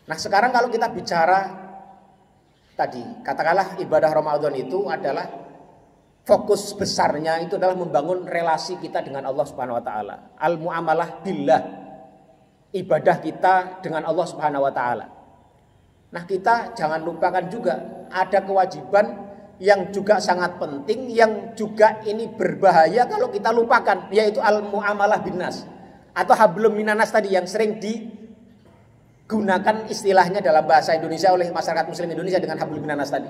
Nah, sekarang kalau kita bicara tadi, katakanlah ibadah Ramadan itu adalah fokus besarnya itu adalah membangun relasi kita dengan Allah Subhanahu wa taala. Al-muamalah billah. Ibadah kita dengan Allah Subhanahu wa taala. Nah, kita jangan lupakan juga ada kewajiban yang juga sangat penting, yang juga ini berbahaya kalau kita lupakan, yaitu al-muamalah binnas atau hablum minan nas tadi yang sering digunakan istilahnya dalam bahasa Indonesia oleh masyarakat muslim Indonesia dengan hablum minan nas tadi.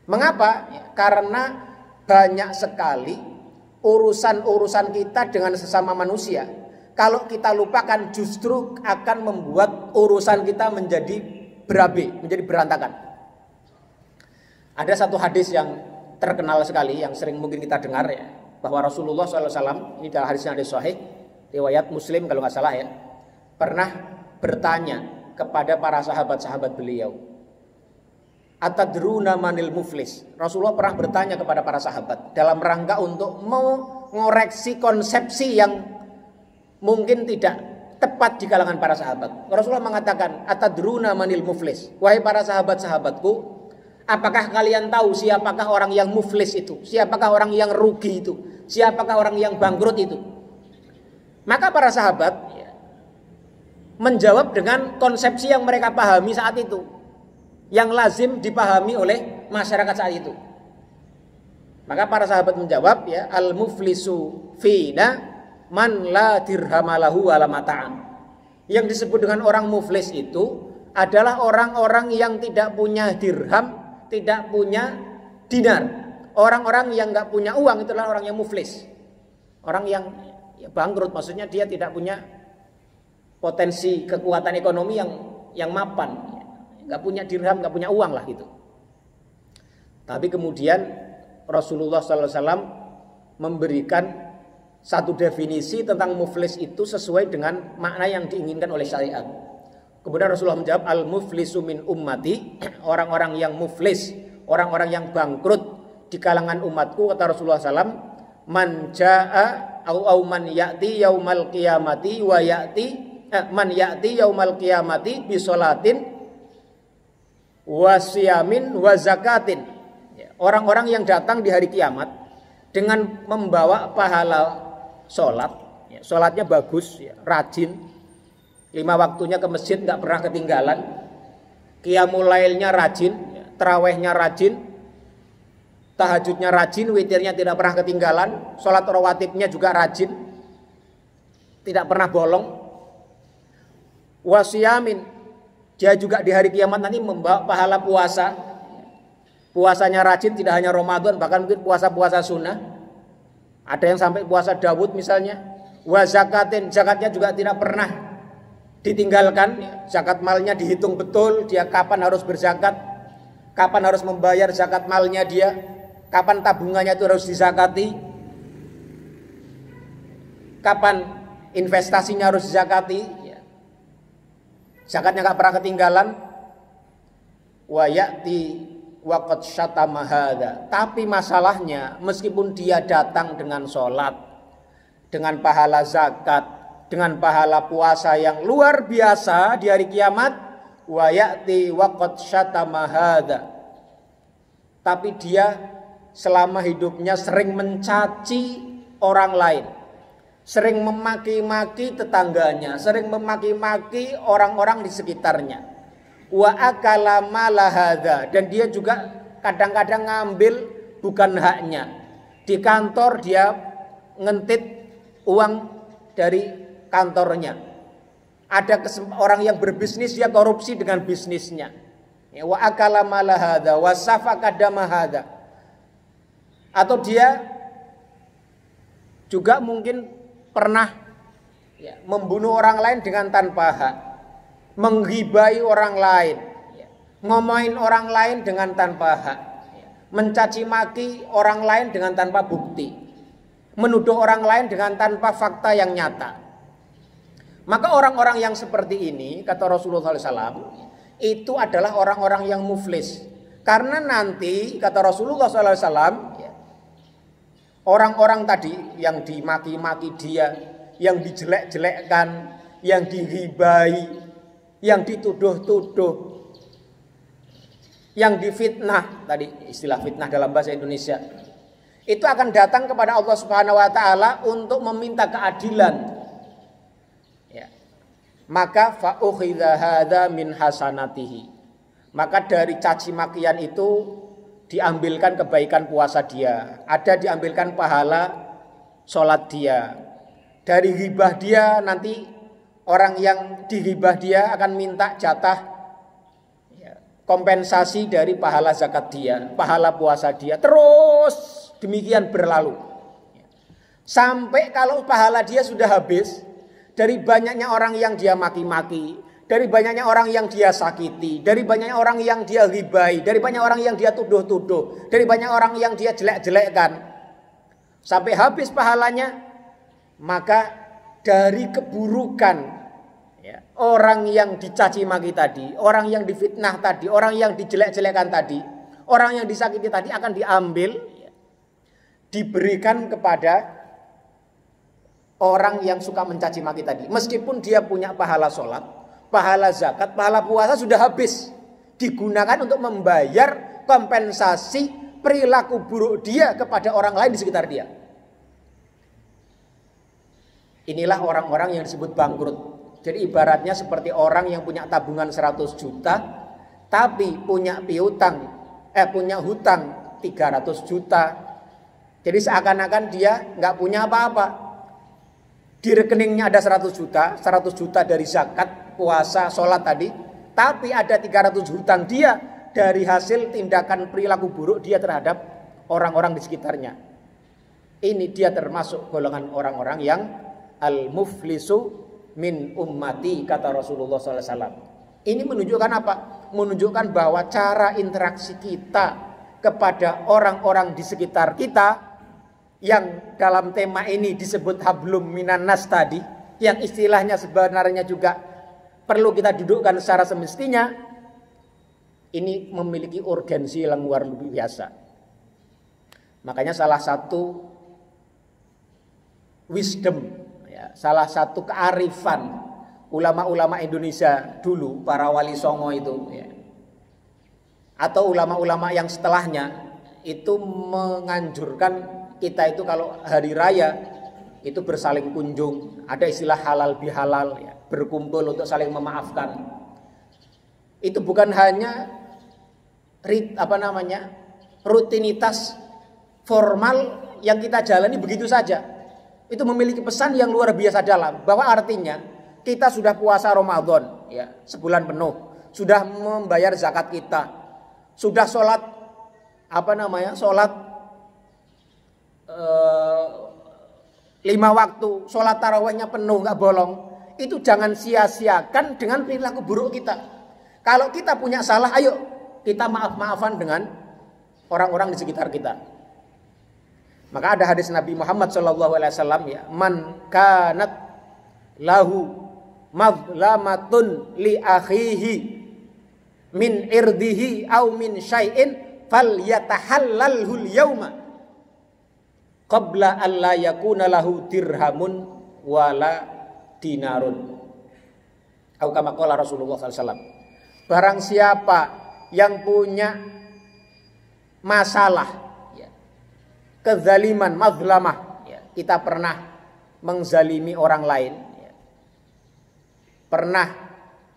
Mengapa? Ya, karena banyak sekali urusan-urusan kita dengan sesama manusia, kalau kita lupakan justru akan membuat urusan kita menjadi berabe, menjadi berantakan. Ada satu hadis yang terkenal sekali, yang sering mungkin kita dengar, ya, bahwa Rasulullah SAW, ini adalah hadis yang hadis sahih, riwayat Muslim kalau nggak salah ya, pernah bertanya kepada para sahabat-sahabat beliau, atadruna manil muflis. Rasulullah pernah bertanya kepada para sahabat dalam rangka untuk mengoreksi konsepsi yang mungkin tidak tepat di kalangan para sahabat. Rasulullah mengatakan, atadruna manil muflis. Wahai para sahabat-sahabatku, apakah kalian tahu siapakah orang yang muflis itu? Siapakah orang yang rugi itu? Siapakah orang yang bangkrut itu? Maka para sahabat menjawab dengan konsepsi yang mereka pahami saat itu, yang lazim dipahami oleh masyarakat saat itu. Maka para sahabat menjawab, ya, al-muflisu fina man la dirhamalahu wala mata'an. Yang disebut dengan orang muflis itu adalah orang-orang yang tidak punya dirham, tidak punya dinar. Orang-orang yang nggak punya uang itulah orang yang muflis. Orang yang bangkrut, maksudnya dia tidak punya potensi kekuatan ekonomi yang mapan, nggak punya dirham, nggak punya uang lah gitu. Tapi kemudian Rasulullah SAW memberikan satu definisi tentang muflis itu sesuai dengan makna yang diinginkan oleh syariat. Kemudian Rasulullah menjawab, al-muflisu min ummati, orang-orang yang muflis, orang-orang yang bangkrut di kalangan umatku, kata Rasulullah SAW, man ja'a au man ya'ti yaumal qiyamati wa ya'ti man ya'ti yaumal qiyamati bi sholatin wa siyamin wa zakatin. Orang-orang yang datang di hari kiamat dengan membawa pahala sholat, sholatnya bagus, rajin, 5 waktunya ke masjid nggak pernah ketinggalan, qiyamul lailnya rajin, tarawehnya rajin, tahajudnya rajin, witirnya tidak pernah ketinggalan, sholat rawatibnya juga rajin, tidak pernah bolong. Wasiyamin, dia juga di hari kiamat nanti membawa pahala puasa. Puasanya rajin, tidak hanya Ramadan, bahkan mungkin puasa-puasa sunnah. Ada yang sampai puasa Dawud misalnya. Wa zakatin, zakatnya juga tidak pernah ditinggalkan. Zakat malnya dihitung betul, dia kapan harus berzakat, kapan harus membayar zakat malnya dia, kapan tabungannya itu harus dizakati, kapan investasinya harus dizakati. Zakatnya gak pernah ketinggalan. Wa ya'ti waqad syatama hadza. Tapi masalahnya, meskipun dia datang dengan sholat, dengan pahala zakat, dengan pahala puasa yang luar biasa di hari kiamat, wa ya'ti waqad syatama hadza, tapi dia selama hidupnya sering mencaci orang lain, sering memaki-maki tetangganya, sering memaki-maki orang-orang di sekitarnya. Wa akala mala hadza, dan dia juga kadang-kadang ngambil bukan haknya. Di kantor dia ngentit uang dari kantornya. Ada orang yang berbisnis, dia korupsi dengan bisnisnya. Wa akala mala hadza wa safaka dama hadza. Atau dia juga mungkin pernah membunuh orang lain dengan tanpa hak, menghibai orang lain, ngomongin orang lain dengan tanpa hak, mencaci maki orang lain dengan tanpa bukti, menuduh orang lain dengan tanpa fakta yang nyata. Maka orang-orang yang seperti ini, kata Rasulullah SAW, itu adalah orang-orang yang muflis. Karena nanti, kata Rasulullah SAW, orang-orang tadi yang dimaki-maki dia, yang dijelek-jelekkan, yang dihibai, yang dituduh-tuduh, yang difitnah, tadi istilah fitnah dalam bahasa Indonesia, itu akan datang kepada Allah Subhanahu wa taala untuk meminta keadilan. Ya. Maka fa ukhidha hadza min hasanatihi. Maka dari caci makian itu diambilkan kebaikan puasa dia, ada diambilkan pahala sholat dia. Dari ghibah dia nanti orang yang dihibah dia akan minta jatah kompensasi dari pahala zakat dia, pahala puasa dia. Terus demikian berlalu. Sampai kalau pahala dia sudah habis, dari banyaknya orang yang dia maki-maki, dari banyaknya orang yang dia sakiti, dari banyaknya orang yang dia ghibai, dari banyak orang yang dia tuduh-tuduh, dari banyak orang yang dia jelek-jelekkan, sampai habis pahalanya, maka dari keburukan orang yang dicaci maki tadi, orang yang difitnah tadi, orang yang dijelek-jelekan tadi, orang yang disakiti tadi akan diambil, diberikan kepada orang yang suka mencaci maki tadi. Meskipun dia punya pahala sholat, pahala zakat, pahala puasa sudah habis, digunakan untuk membayar kompensasi perilaku buruk dia kepada orang lain di sekitar dia. Inilah orang-orang yang disebut bangkrut. Jadi ibaratnya seperti orang yang punya tabungan 100 juta tapi punya piutang punya hutang 300 juta. Jadi seakan-akan dia nggak punya apa-apa. Di rekeningnya ada 100 juta dari zakat, puasa, sholat tadi. Tapi ada 300 hutang dia dari hasil tindakan perilaku buruk dia terhadap orang-orang di sekitarnya. Ini dia termasuk golongan orang-orang yang al-muflisu min ummati, kata Rasulullah SAW. Ini menunjukkan apa? Menunjukkan bahwa cara interaksi kita kepada orang-orang di sekitar kita yang dalam tema ini disebut hablum minan nas tadi, yang istilahnya sebenarnya juga perlu kita dudukkan secara semestinya, ini memiliki urgensi yang luar biasa. Makanya salah satu wisdom, ya, salah satu kearifan ulama-ulama Indonesia dulu, para wali songo itu, ya, atau ulama-ulama yang setelahnya, itu menganjurkan kita itu kalau hari raya itu bersaling kunjung, ada istilah halal bihalal, ya, berkumpul untuk saling memaafkan. Itu bukan hanya rutinitas formal yang kita jalani begitu saja. Itu memiliki pesan yang luar biasa dalam, bahwa artinya kita sudah puasa Ramadan, ya, sebulan penuh, sudah membayar zakat kita, sudah sholat sholat 5 waktu, sholat tarawihnya penuh, nggak bolong. Itu jangan sia-siakan dengan perilaku buruk kita. Kalau kita punya salah, ayo kita maaf-maafan dengan orang-orang di sekitar kita. Maka ada hadis Nabi Muhammad SAW, ya, man kanat lahu mazlamatun li akhihi min irdihi au min syai'in falyatahallalhu al-yawma qabla an la yakuna lahu dirhamun wala dinarun. Atau kama qala Rasulullah SAW. Barang siapa yang punya masalah, ya, kezaliman, mazlamah, ya, kita pernah menzalimi orang lain, ya, pernah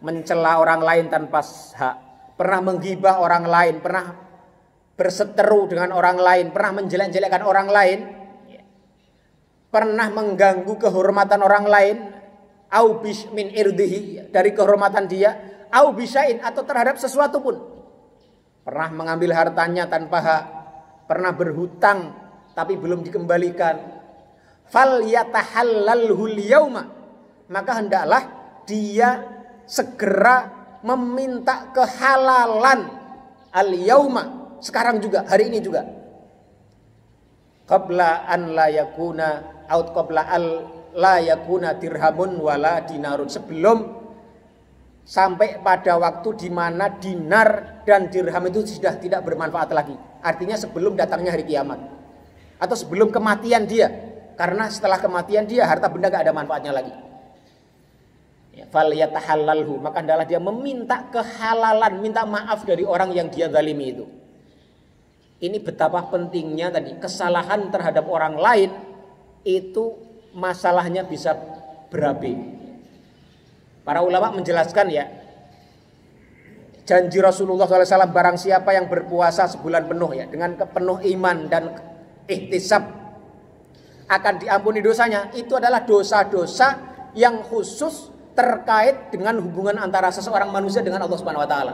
mencela orang lain tanpa hak, pernah menggibah orang lain, pernah berseteru dengan orang lain, pernah menjelek-jelekkan orang lain, ya, pernah mengganggu kehormatan orang lain, au bis min irdihi, dari kehormatan dia, au bisain, atau terhadap sesuatu pun, pernah mengambil hartanya tanpa hak, pernah berhutang tapi belum dikembalikan, fal yatahallalhu al-yauma, maka hendaklah dia segera meminta kehalalan al-yauma, sekarang juga, hari ini juga, qabla an la yakuna out qabla al la yakuna dirhamun wala dinarun, sebelum sampai pada waktu di mana dinar dan dirham itu sudah tidak bermanfaat lagi. Artinya sebelum datangnya hari kiamat, atau sebelum kematian dia, karena setelah kematian dia harta benda gak ada manfaatnya lagi. Ya, fal yatahallalhu, maka adalah dia meminta kehalalan, minta maaf dari orang yang dia zalimi itu. Ini betapa pentingnya tadi, kesalahan terhadap orang lain itu masalahnya bisa berapi. Para ulama menjelaskan, ya, janji Rasulullah SAW, barang siapa yang berpuasa sebulan penuh, ya, dengan penuh iman dan ihtisab akan diampuni dosanya. Itu adalah dosa-dosa yang khusus terkait dengan hubungan antara seseorang manusia dengan Allah Subhanahu wa taala.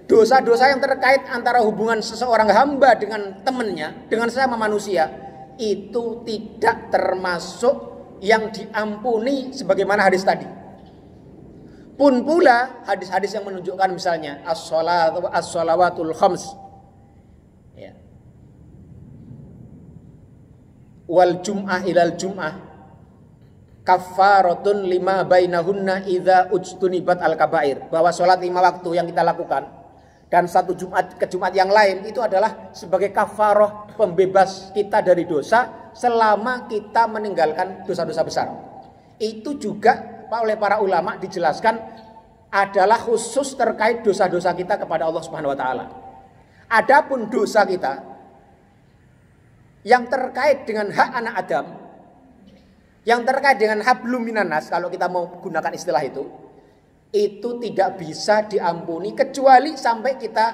Dosa-dosa yang terkait antara hubungan seseorang hamba dengan temannya, dengan sesama manusia, itu tidak termasuk yang diampuni sebagaimana hadis tadi. Pun pula hadis-hadis yang menunjukkan misalnya as-shalawatul khams, ya, wal jum'ah ilal jum'ah kaffaratun lima bainahunna idza ujtunibat al kabair, bahwa sholat 5 waktu yang kita lakukan dan satu Jumat ke Jumat yang lain itu adalah sebagai kafaroh, pembebas kita dari dosa selama kita meninggalkan dosa-dosa besar. Itu juga oleh para ulama dijelaskan adalah khusus terkait dosa-dosa kita kepada Allah Subhanahu wa taala. Adapun dosa kita yang terkait dengan hak anak Adam, yang terkait dengan hablum minan nas, kalau kita mau gunakan istilah itu tidak bisa diampuni kecuali sampai kita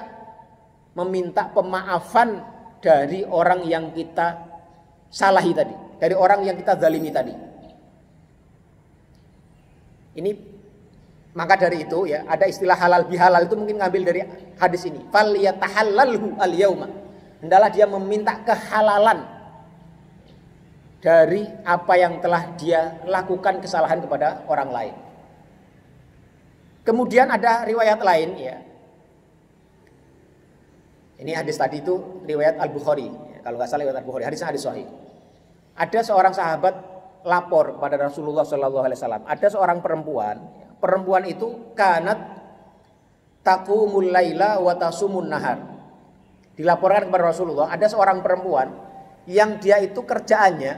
meminta pemaafan dari orang yang kita salahi tadi, dari orang yang kita zalimi tadi. Ini maka dari itu ya ada istilah halal bihalal itu mungkin ngambil dari hadis ini. Fal yatahallalhu al-yauma. Hendaklah dia meminta kehalalan dari apa yang telah dia lakukan kesalahan kepada orang lain. Kemudian ada riwayat lain ya. Ini hadis tadi itu riwayat Al-Bukhari. Kalau nggak salah riwayat Al-Bukhari, hadisnya hadis sahih. Ada seorang sahabat lapor kepada Rasulullah SAW. Ada seorang perempuan. Perempuan itu kanat taqumul laila wa tasumun nahar. Dilaporkan kepada Rasulullah, ada seorang perempuan yang dia itu kerjaannya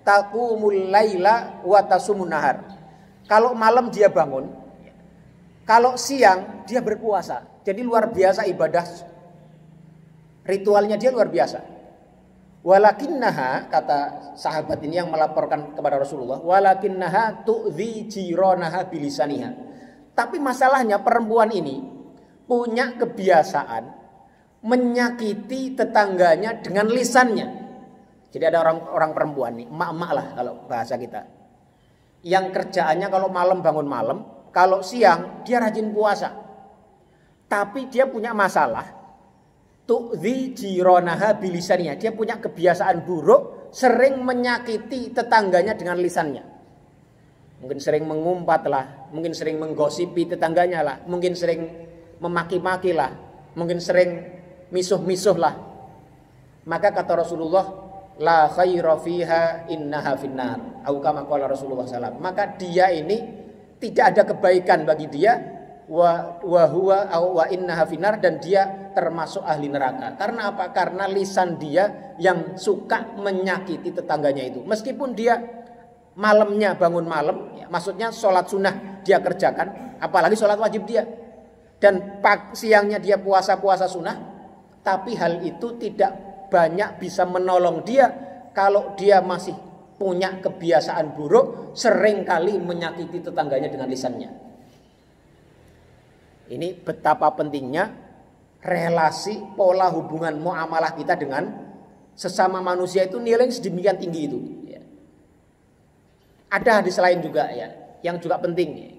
taqumul laila wa tasumun nahar. Kalau malam dia bangun, kalau siang dia berpuasa. Jadi luar biasa ibadah. Ritualnya dia luar biasa. Walakinnaha, kata sahabat ini yang melaporkan kepada Rasulullah, walakinnaha tu'dhi jiranaha bilisaniha. Tapi masalahnya perempuan ini punya kebiasaan menyakiti tetangganya dengan lisannya. Jadi ada orang perempuan nih, emak-emak lah kalau bahasa kita, yang kerjaannya kalau malam bangun malam, kalau siang dia rajin puasa. Tapi dia punya masalah, tu'dhi jiranaha bilisaniha. Dia punya kebiasaan buruk, sering menyakiti tetangganya dengan lisannya. Mungkin sering mengumpat lah, mungkin sering menggosipi tetangganya lah, mungkin sering memaki-maki lah, mungkin sering misuh-misuh lah. Maka kata Rasulullah, la khaira fiha innaha finnar. Atau kama qala Rasulullah SAW. Maka dia ini tidak ada kebaikan bagi dia, wa huwa wa innaha finnar, dan dia termasuk ahli neraka. Karena apa? Karena lisan dia yang suka menyakiti tetangganya itu. Meskipun dia malamnya bangun malam, ya, maksudnya sholat sunnah dia kerjakan, apalagi sholat wajib dia. Dan siangnya dia puasa sunnah, tapi hal itu tidak banyak bisa menolong dia kalau dia masih punya kebiasaan buruk, seringkali menyakiti tetangganya dengan lisannya. Ini betapa pentingnya relasi pola hubungan muamalah kita dengan sesama manusia itu nilai sedemikian tinggi itu. Ya. Ada hadis lain juga ya, yang juga penting ya,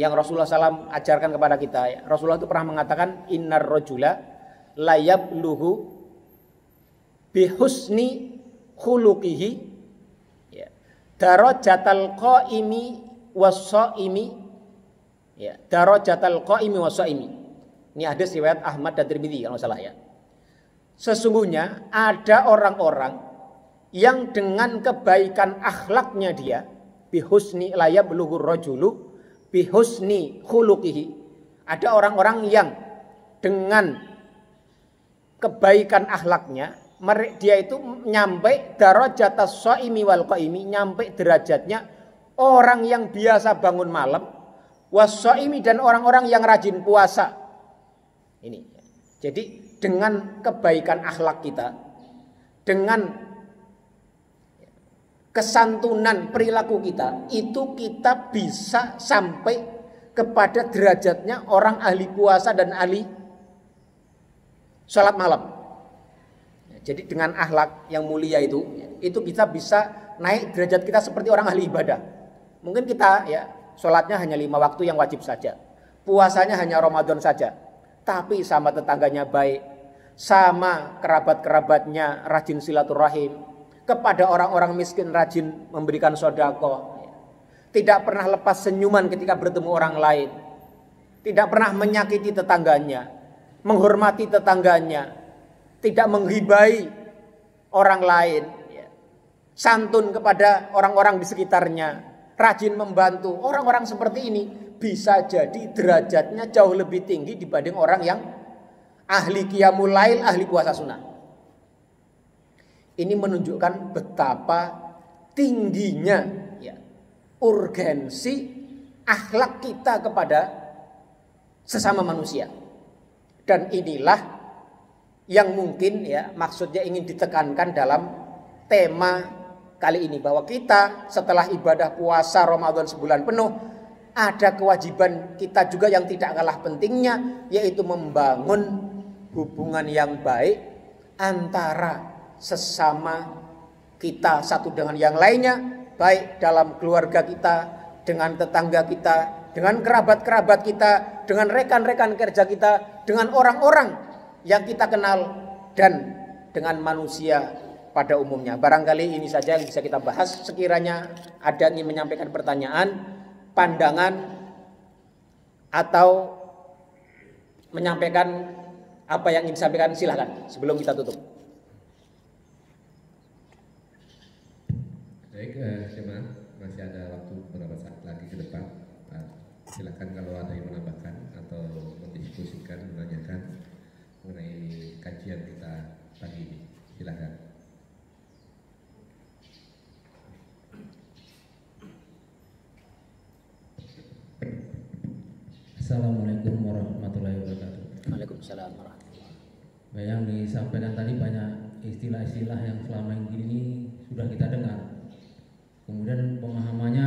yang Rasulullah SAW ajarkan kepada kita. Ya. Rasulullah itu pernah mengatakan, innar rajula layabluhu bihusni khuluqihi ya, darajatal qaimi was-shaimi. Ya, darajatal qaimi was-shaimi. Ini hadis riwayat Ahmad dan Tirmidzi kalau salah ya. Sesungguhnya ada orang-orang yang dengan kebaikan akhlaknya dia, bihusni la yablughu rajulu bihusni khuluqihi. Ada orang-orang yang dengan kebaikan akhlaknya dia itu nyampe darajatas shaimi wal qaimi, nyampe derajatnya orang yang biasa bangun malam, was-shaimi, dan orang-orang yang rajin puasa. Ini. Jadi dengan kebaikan akhlak kita, dengan kesantunan perilaku kita, itu kita bisa sampai kepada derajatnya orang ahli puasa dan ahli sholat malam. Jadi dengan akhlak yang mulia itu kita bisa naik derajat kita seperti orang ahli ibadah. Mungkin kita ya sholatnya hanya 5 waktu yang wajib saja, puasanya hanya Ramadan saja, tapi sama tetangganya baik, sama kerabat-kerabatnya rajin silaturahim, kepada orang-orang miskin rajin memberikan sedekah, tidak pernah lepas senyuman ketika bertemu orang lain, tidak pernah menyakiti tetangganya, menghormati tetangganya, tidak menghibai orang lain, santun kepada orang-orang di sekitarnya, rajin membantu. Orang-orang seperti ini bisa jadi derajatnya jauh lebih tinggi dibanding orang yang ahli qiyamul lail, ahli puasa sunnah. Ini menunjukkan betapa tingginya ya, urgensi akhlak kita kepada sesama manusia. Dan inilah yang mungkin ya maksudnya ingin ditekankan dalam tema kali ini, bahwa kita setelah ibadah puasa Ramadan sebulan penuh, ada kewajiban kita juga yang tidak kalah pentingnya, yaitu membangun hubungan yang baik antara sesama kita satu dengan yang lainnya, baik dalam keluarga kita, dengan tetangga kita, dengan kerabat-kerabat kita, dengan rekan-rekan kerja kita, dengan orang-orang yang kita kenal, dan dengan manusia pada umumnya. Barangkali ini saja yang bisa kita bahas. Sekiranya ada yang ingin menyampaikan pertanyaan, pandangan, atau menyampaikan apa yang ingin disampaikan, silahkan sebelum kita tutup. Baik, jemaah, masih ada waktu beberapa saat lagi ke depan. Silakan kalau ada yang menambahkan atau mendiskusikan, menanyakan mengenai kajian kita pagi ini. Silakan. Assalamualaikum warahmatullahi wabarakatuh. Waalaikumsalam warahmatullahi wabarakatuh. Yang disampaikan tadi banyak istilah-istilah yang selama ini sudah kita dengar. Kemudian pemahamannya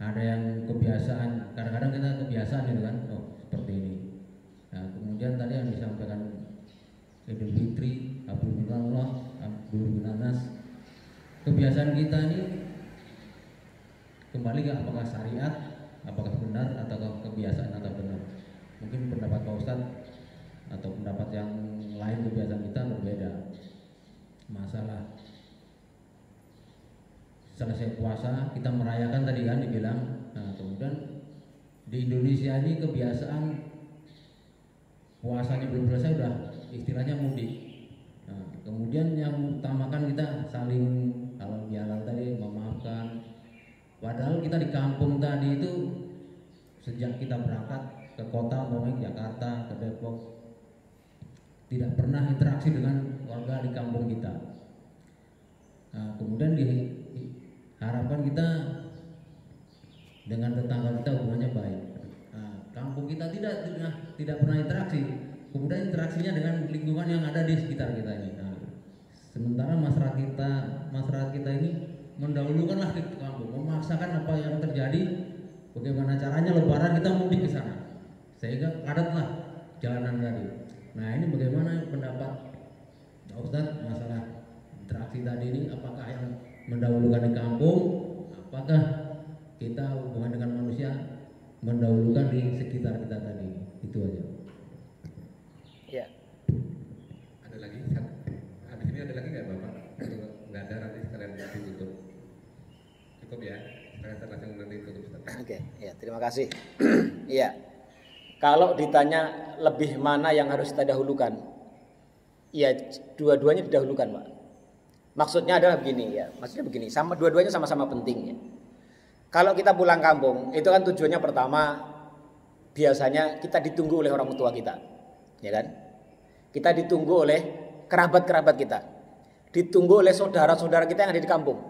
ada yang kebiasaan, kadang-kadang kita kebiasaan gitu kan, oh seperti ini. Nah, kemudian tadi yang disampaikan Idul Fitri, Abdul Minallah, Abdul Minanas, kebiasaan kita ini kembali ke apakah syariat, apakah benar atau kebiasaan atau benar. Mungkin pendapat Pak Ustadz atau pendapat yang lain kebiasaan kita berbeda. Masalah selesai puasa kita merayakan tadi kan dibilang. Nah, kemudian di Indonesia ini kebiasaan puasanya belum selesai udah istilahnya mudik. Nah, kemudian yang utamakan kita saling halal bihalal tadi, memaafkan. Padahal kita di kampung tadi itu sejak kita berangkat ke kota, mau ke Jakarta, ke Depok, tidak pernah interaksi dengan warga di kampung kita. Nah, kemudian diharapkan kita dengan tetangga kita hubungannya baik. Nah, kampung kita tidak pernah interaksi. Kemudian interaksinya dengan lingkungan yang ada di sekitar kita ini. Nah, sementara masyarakat kita ini mendahulukanlah ke kampung, memaksakan apa yang terjadi, bagaimana caranya Lebaran kita mudik ke sana, sehingga padatlah jalanan tadi. Nah, ini bagaimana pendapat Pak Ustadz masalah interaksi tadi ini? Apakah yang mendahulukan di kampung, apakah kita hubungan dengan manusia mendahulukan di sekitar kita tadi? Itu aja. Ya. Ada lagi? Habis ini ada lagi nggak Bapak? Kalau nggak ada nanti sekalian ditutup. Cukup ya? Kita langsung nanti tutup. Oke, ya terima kasih. Iya. Kalau ditanya lebih mana yang harus kita dahulukan, ya dua-duanya didahulukan, Pak. Maksudnya adalah begini ya, maksudnya begini, dua-duanya sama-sama penting ya. Kalau kita pulang kampung, itu kan tujuannya pertama biasanya kita ditunggu oleh orang tua kita, ya kan? Kita ditunggu oleh kerabat-kerabat kita, ditunggu oleh saudara-saudara kita yang ada di kampung.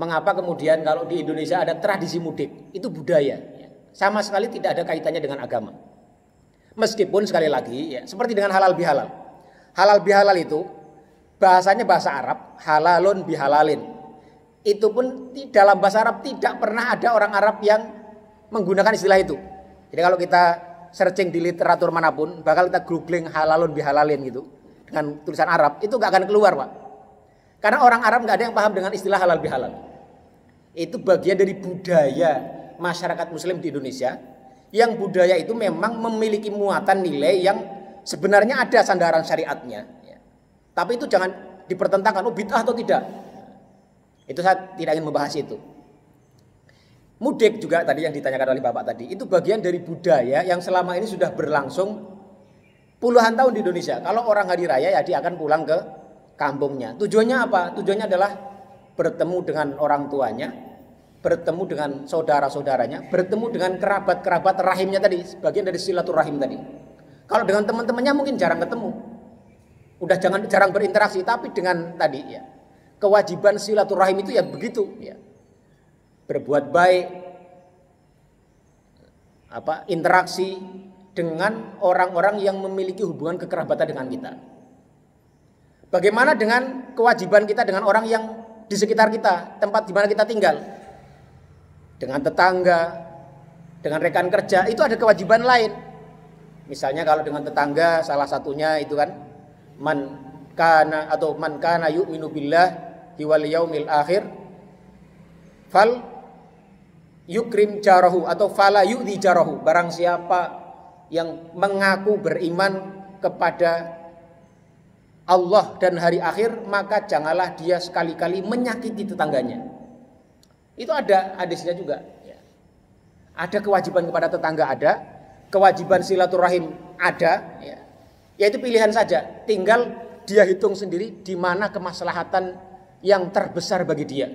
Mengapa kemudian kalau di Indonesia ada tradisi mudik? Itu budaya, ya. Sama sekali tidak ada kaitannya dengan agama. Meskipun sekali lagi, ya, seperti dengan halal bihalal. Halal bihalal itu bahasanya bahasa Arab, halalun bihalalin. Itu pun di dalam bahasa Arab tidak pernah ada orang Arab yang menggunakan istilah itu. Jadi kalau kita searching di literatur manapun, bakal kita googling halalun bihalalin gitu dengan tulisan Arab, itu gak akan keluar, Pak. Karena orang Arab gak ada yang paham dengan istilah halal bihalal. Itu bagian dari budaya masyarakat Muslim di Indonesia, yang budaya itu memang memiliki muatan nilai yang sebenarnya ada sandaran syariatnya. Tapi itu jangan dipertentangkan, oh bid'ah atau tidak. Itu saya tidak ingin membahas itu. Mudik juga tadi yang ditanyakan oleh Bapak tadi, itu bagian dari budaya yang selama ini sudah berlangsung puluhan tahun di Indonesia. Kalau orang hari raya ya dia akan pulang ke kampungnya. Tujuannya apa? Tujuannya adalah bertemu dengan orang tuanya, bertemu dengan saudara-saudaranya, bertemu dengan kerabat-kerabat rahimnya tadi, sebagian dari silaturahim tadi. Kalau dengan teman-temannya mungkin jarang ketemu, udah jarang berinteraksi, tapi dengan tadi ya kewajiban silaturahim itu ya begitu ya, berbuat baik, interaksi dengan orang-orang yang memiliki hubungan kekerabatan dengan kita. Bagaimana dengan kewajiban kita dengan orang yang di sekitar kita, tempat di mana kita tinggal, dengan tetangga, dengan rekan kerja, itu ada kewajiban lain. Misalnya kalau dengan tetangga salah satunya itu kan man kana yu'minu billahi wal yaumil akhir fal yukrim jarahu atau fala yu'dhi jarahu. Barang siapa yang mengaku beriman kepada Allah dan hari akhir, maka janganlah dia sekali-kali menyakiti tetangganya. Itu ada hadisnya juga. Ada kewajiban kepada tetangga, ada kewajiban silaturahim, ada. Yaitu pilihan saja. Tinggal dia hitung sendiri di mana kemaslahatan yang terbesar bagi dia.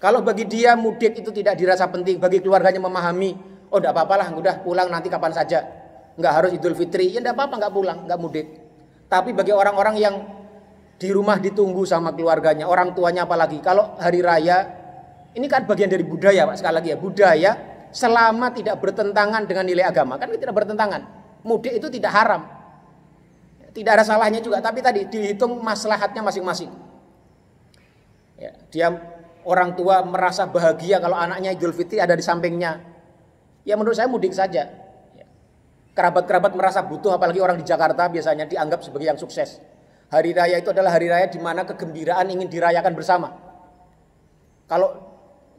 Kalau bagi dia mudik itu tidak dirasa penting, bagi keluarganya memahami, oh tidak apa-apalah, udah pulang nanti kapan saja, nggak harus Idul Fitri, ya tidak apa-apa, nggak pulang, nggak mudik. Tapi bagi orang-orang yang di rumah ditunggu sama keluarganya, orang tuanya apalagi, kalau hari raya, ini kan bagian dari budaya Pak, sekali lagi ya, budaya selama tidak bertentangan dengan nilai agama, kan tidak bertentangan. Mudik itu tidak haram, tidak ada salahnya juga, tapi tadi dihitung maslahatnya masing-masing. Ya, dia orang tua merasa bahagia kalau anaknya Idul Fitri ada di sampingnya, ya menurut saya mudik saja. Kerabat-kerabat merasa butuh, apalagi orang di Jakarta biasanya dianggap sebagai yang sukses. Hari raya itu adalah hari raya di mana kegembiraan ingin dirayakan bersama. Kalau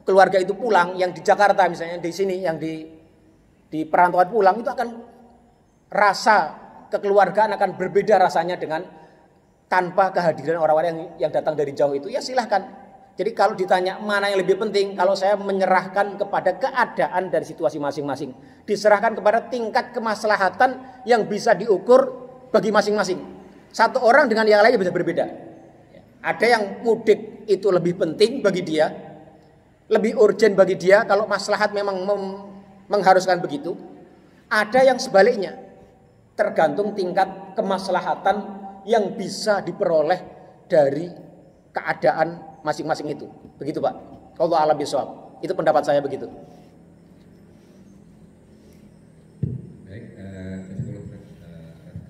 keluarga itu pulang, yang di Jakarta misalnya di sini, yang di perantauan pulang, itu akan rasa kekeluargaan akan berbeda rasanya dengan tanpa kehadiran orang-orang yang datang dari jauh itu. Ya silahkan. Jadi kalau ditanya mana yang lebih penting, kalau saya menyerahkan kepada keadaan dari situasi masing-masing. Diserahkan kepada tingkat kemaslahatan yang bisa diukur bagi masing-masing. Satu orang dengan yang lainnya bisa berbeda. Ada yang mudik itu lebih penting bagi dia, lebih urgent bagi dia kalau maslahat memang mengharuskan begitu. Ada yang sebaliknya, tergantung tingkat kemaslahatan yang bisa diperoleh dari keadaan masing-masing itu. Begitu Pak. Allah a'lam bishawab. Itu pendapat saya begitu. Baik,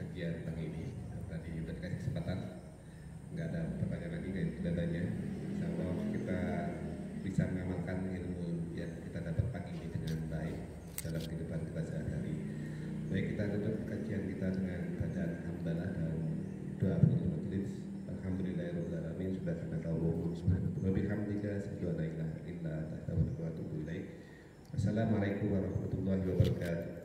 kajian pagi ini tadi sudah dikasih kesempatan, nggak ada pertanyaan lagi datanya. Insya Allah kita bisa mengamalkan ilmu yang kita dapat pagi ini dengan baik dalam kehidupan kita sehari-hari. Baik, kita tutup kajian kita dengan bacaan hamdalah dan doa penutup majelis. Alhamdulillahirabbil alamin, sudah kita tahu subhanahu wa bihamdika asyhadu an la ilaha illa anta astaghfiruka wa atubu ilaik. Wassalamualaikum warahmatullahi wabarakatuh.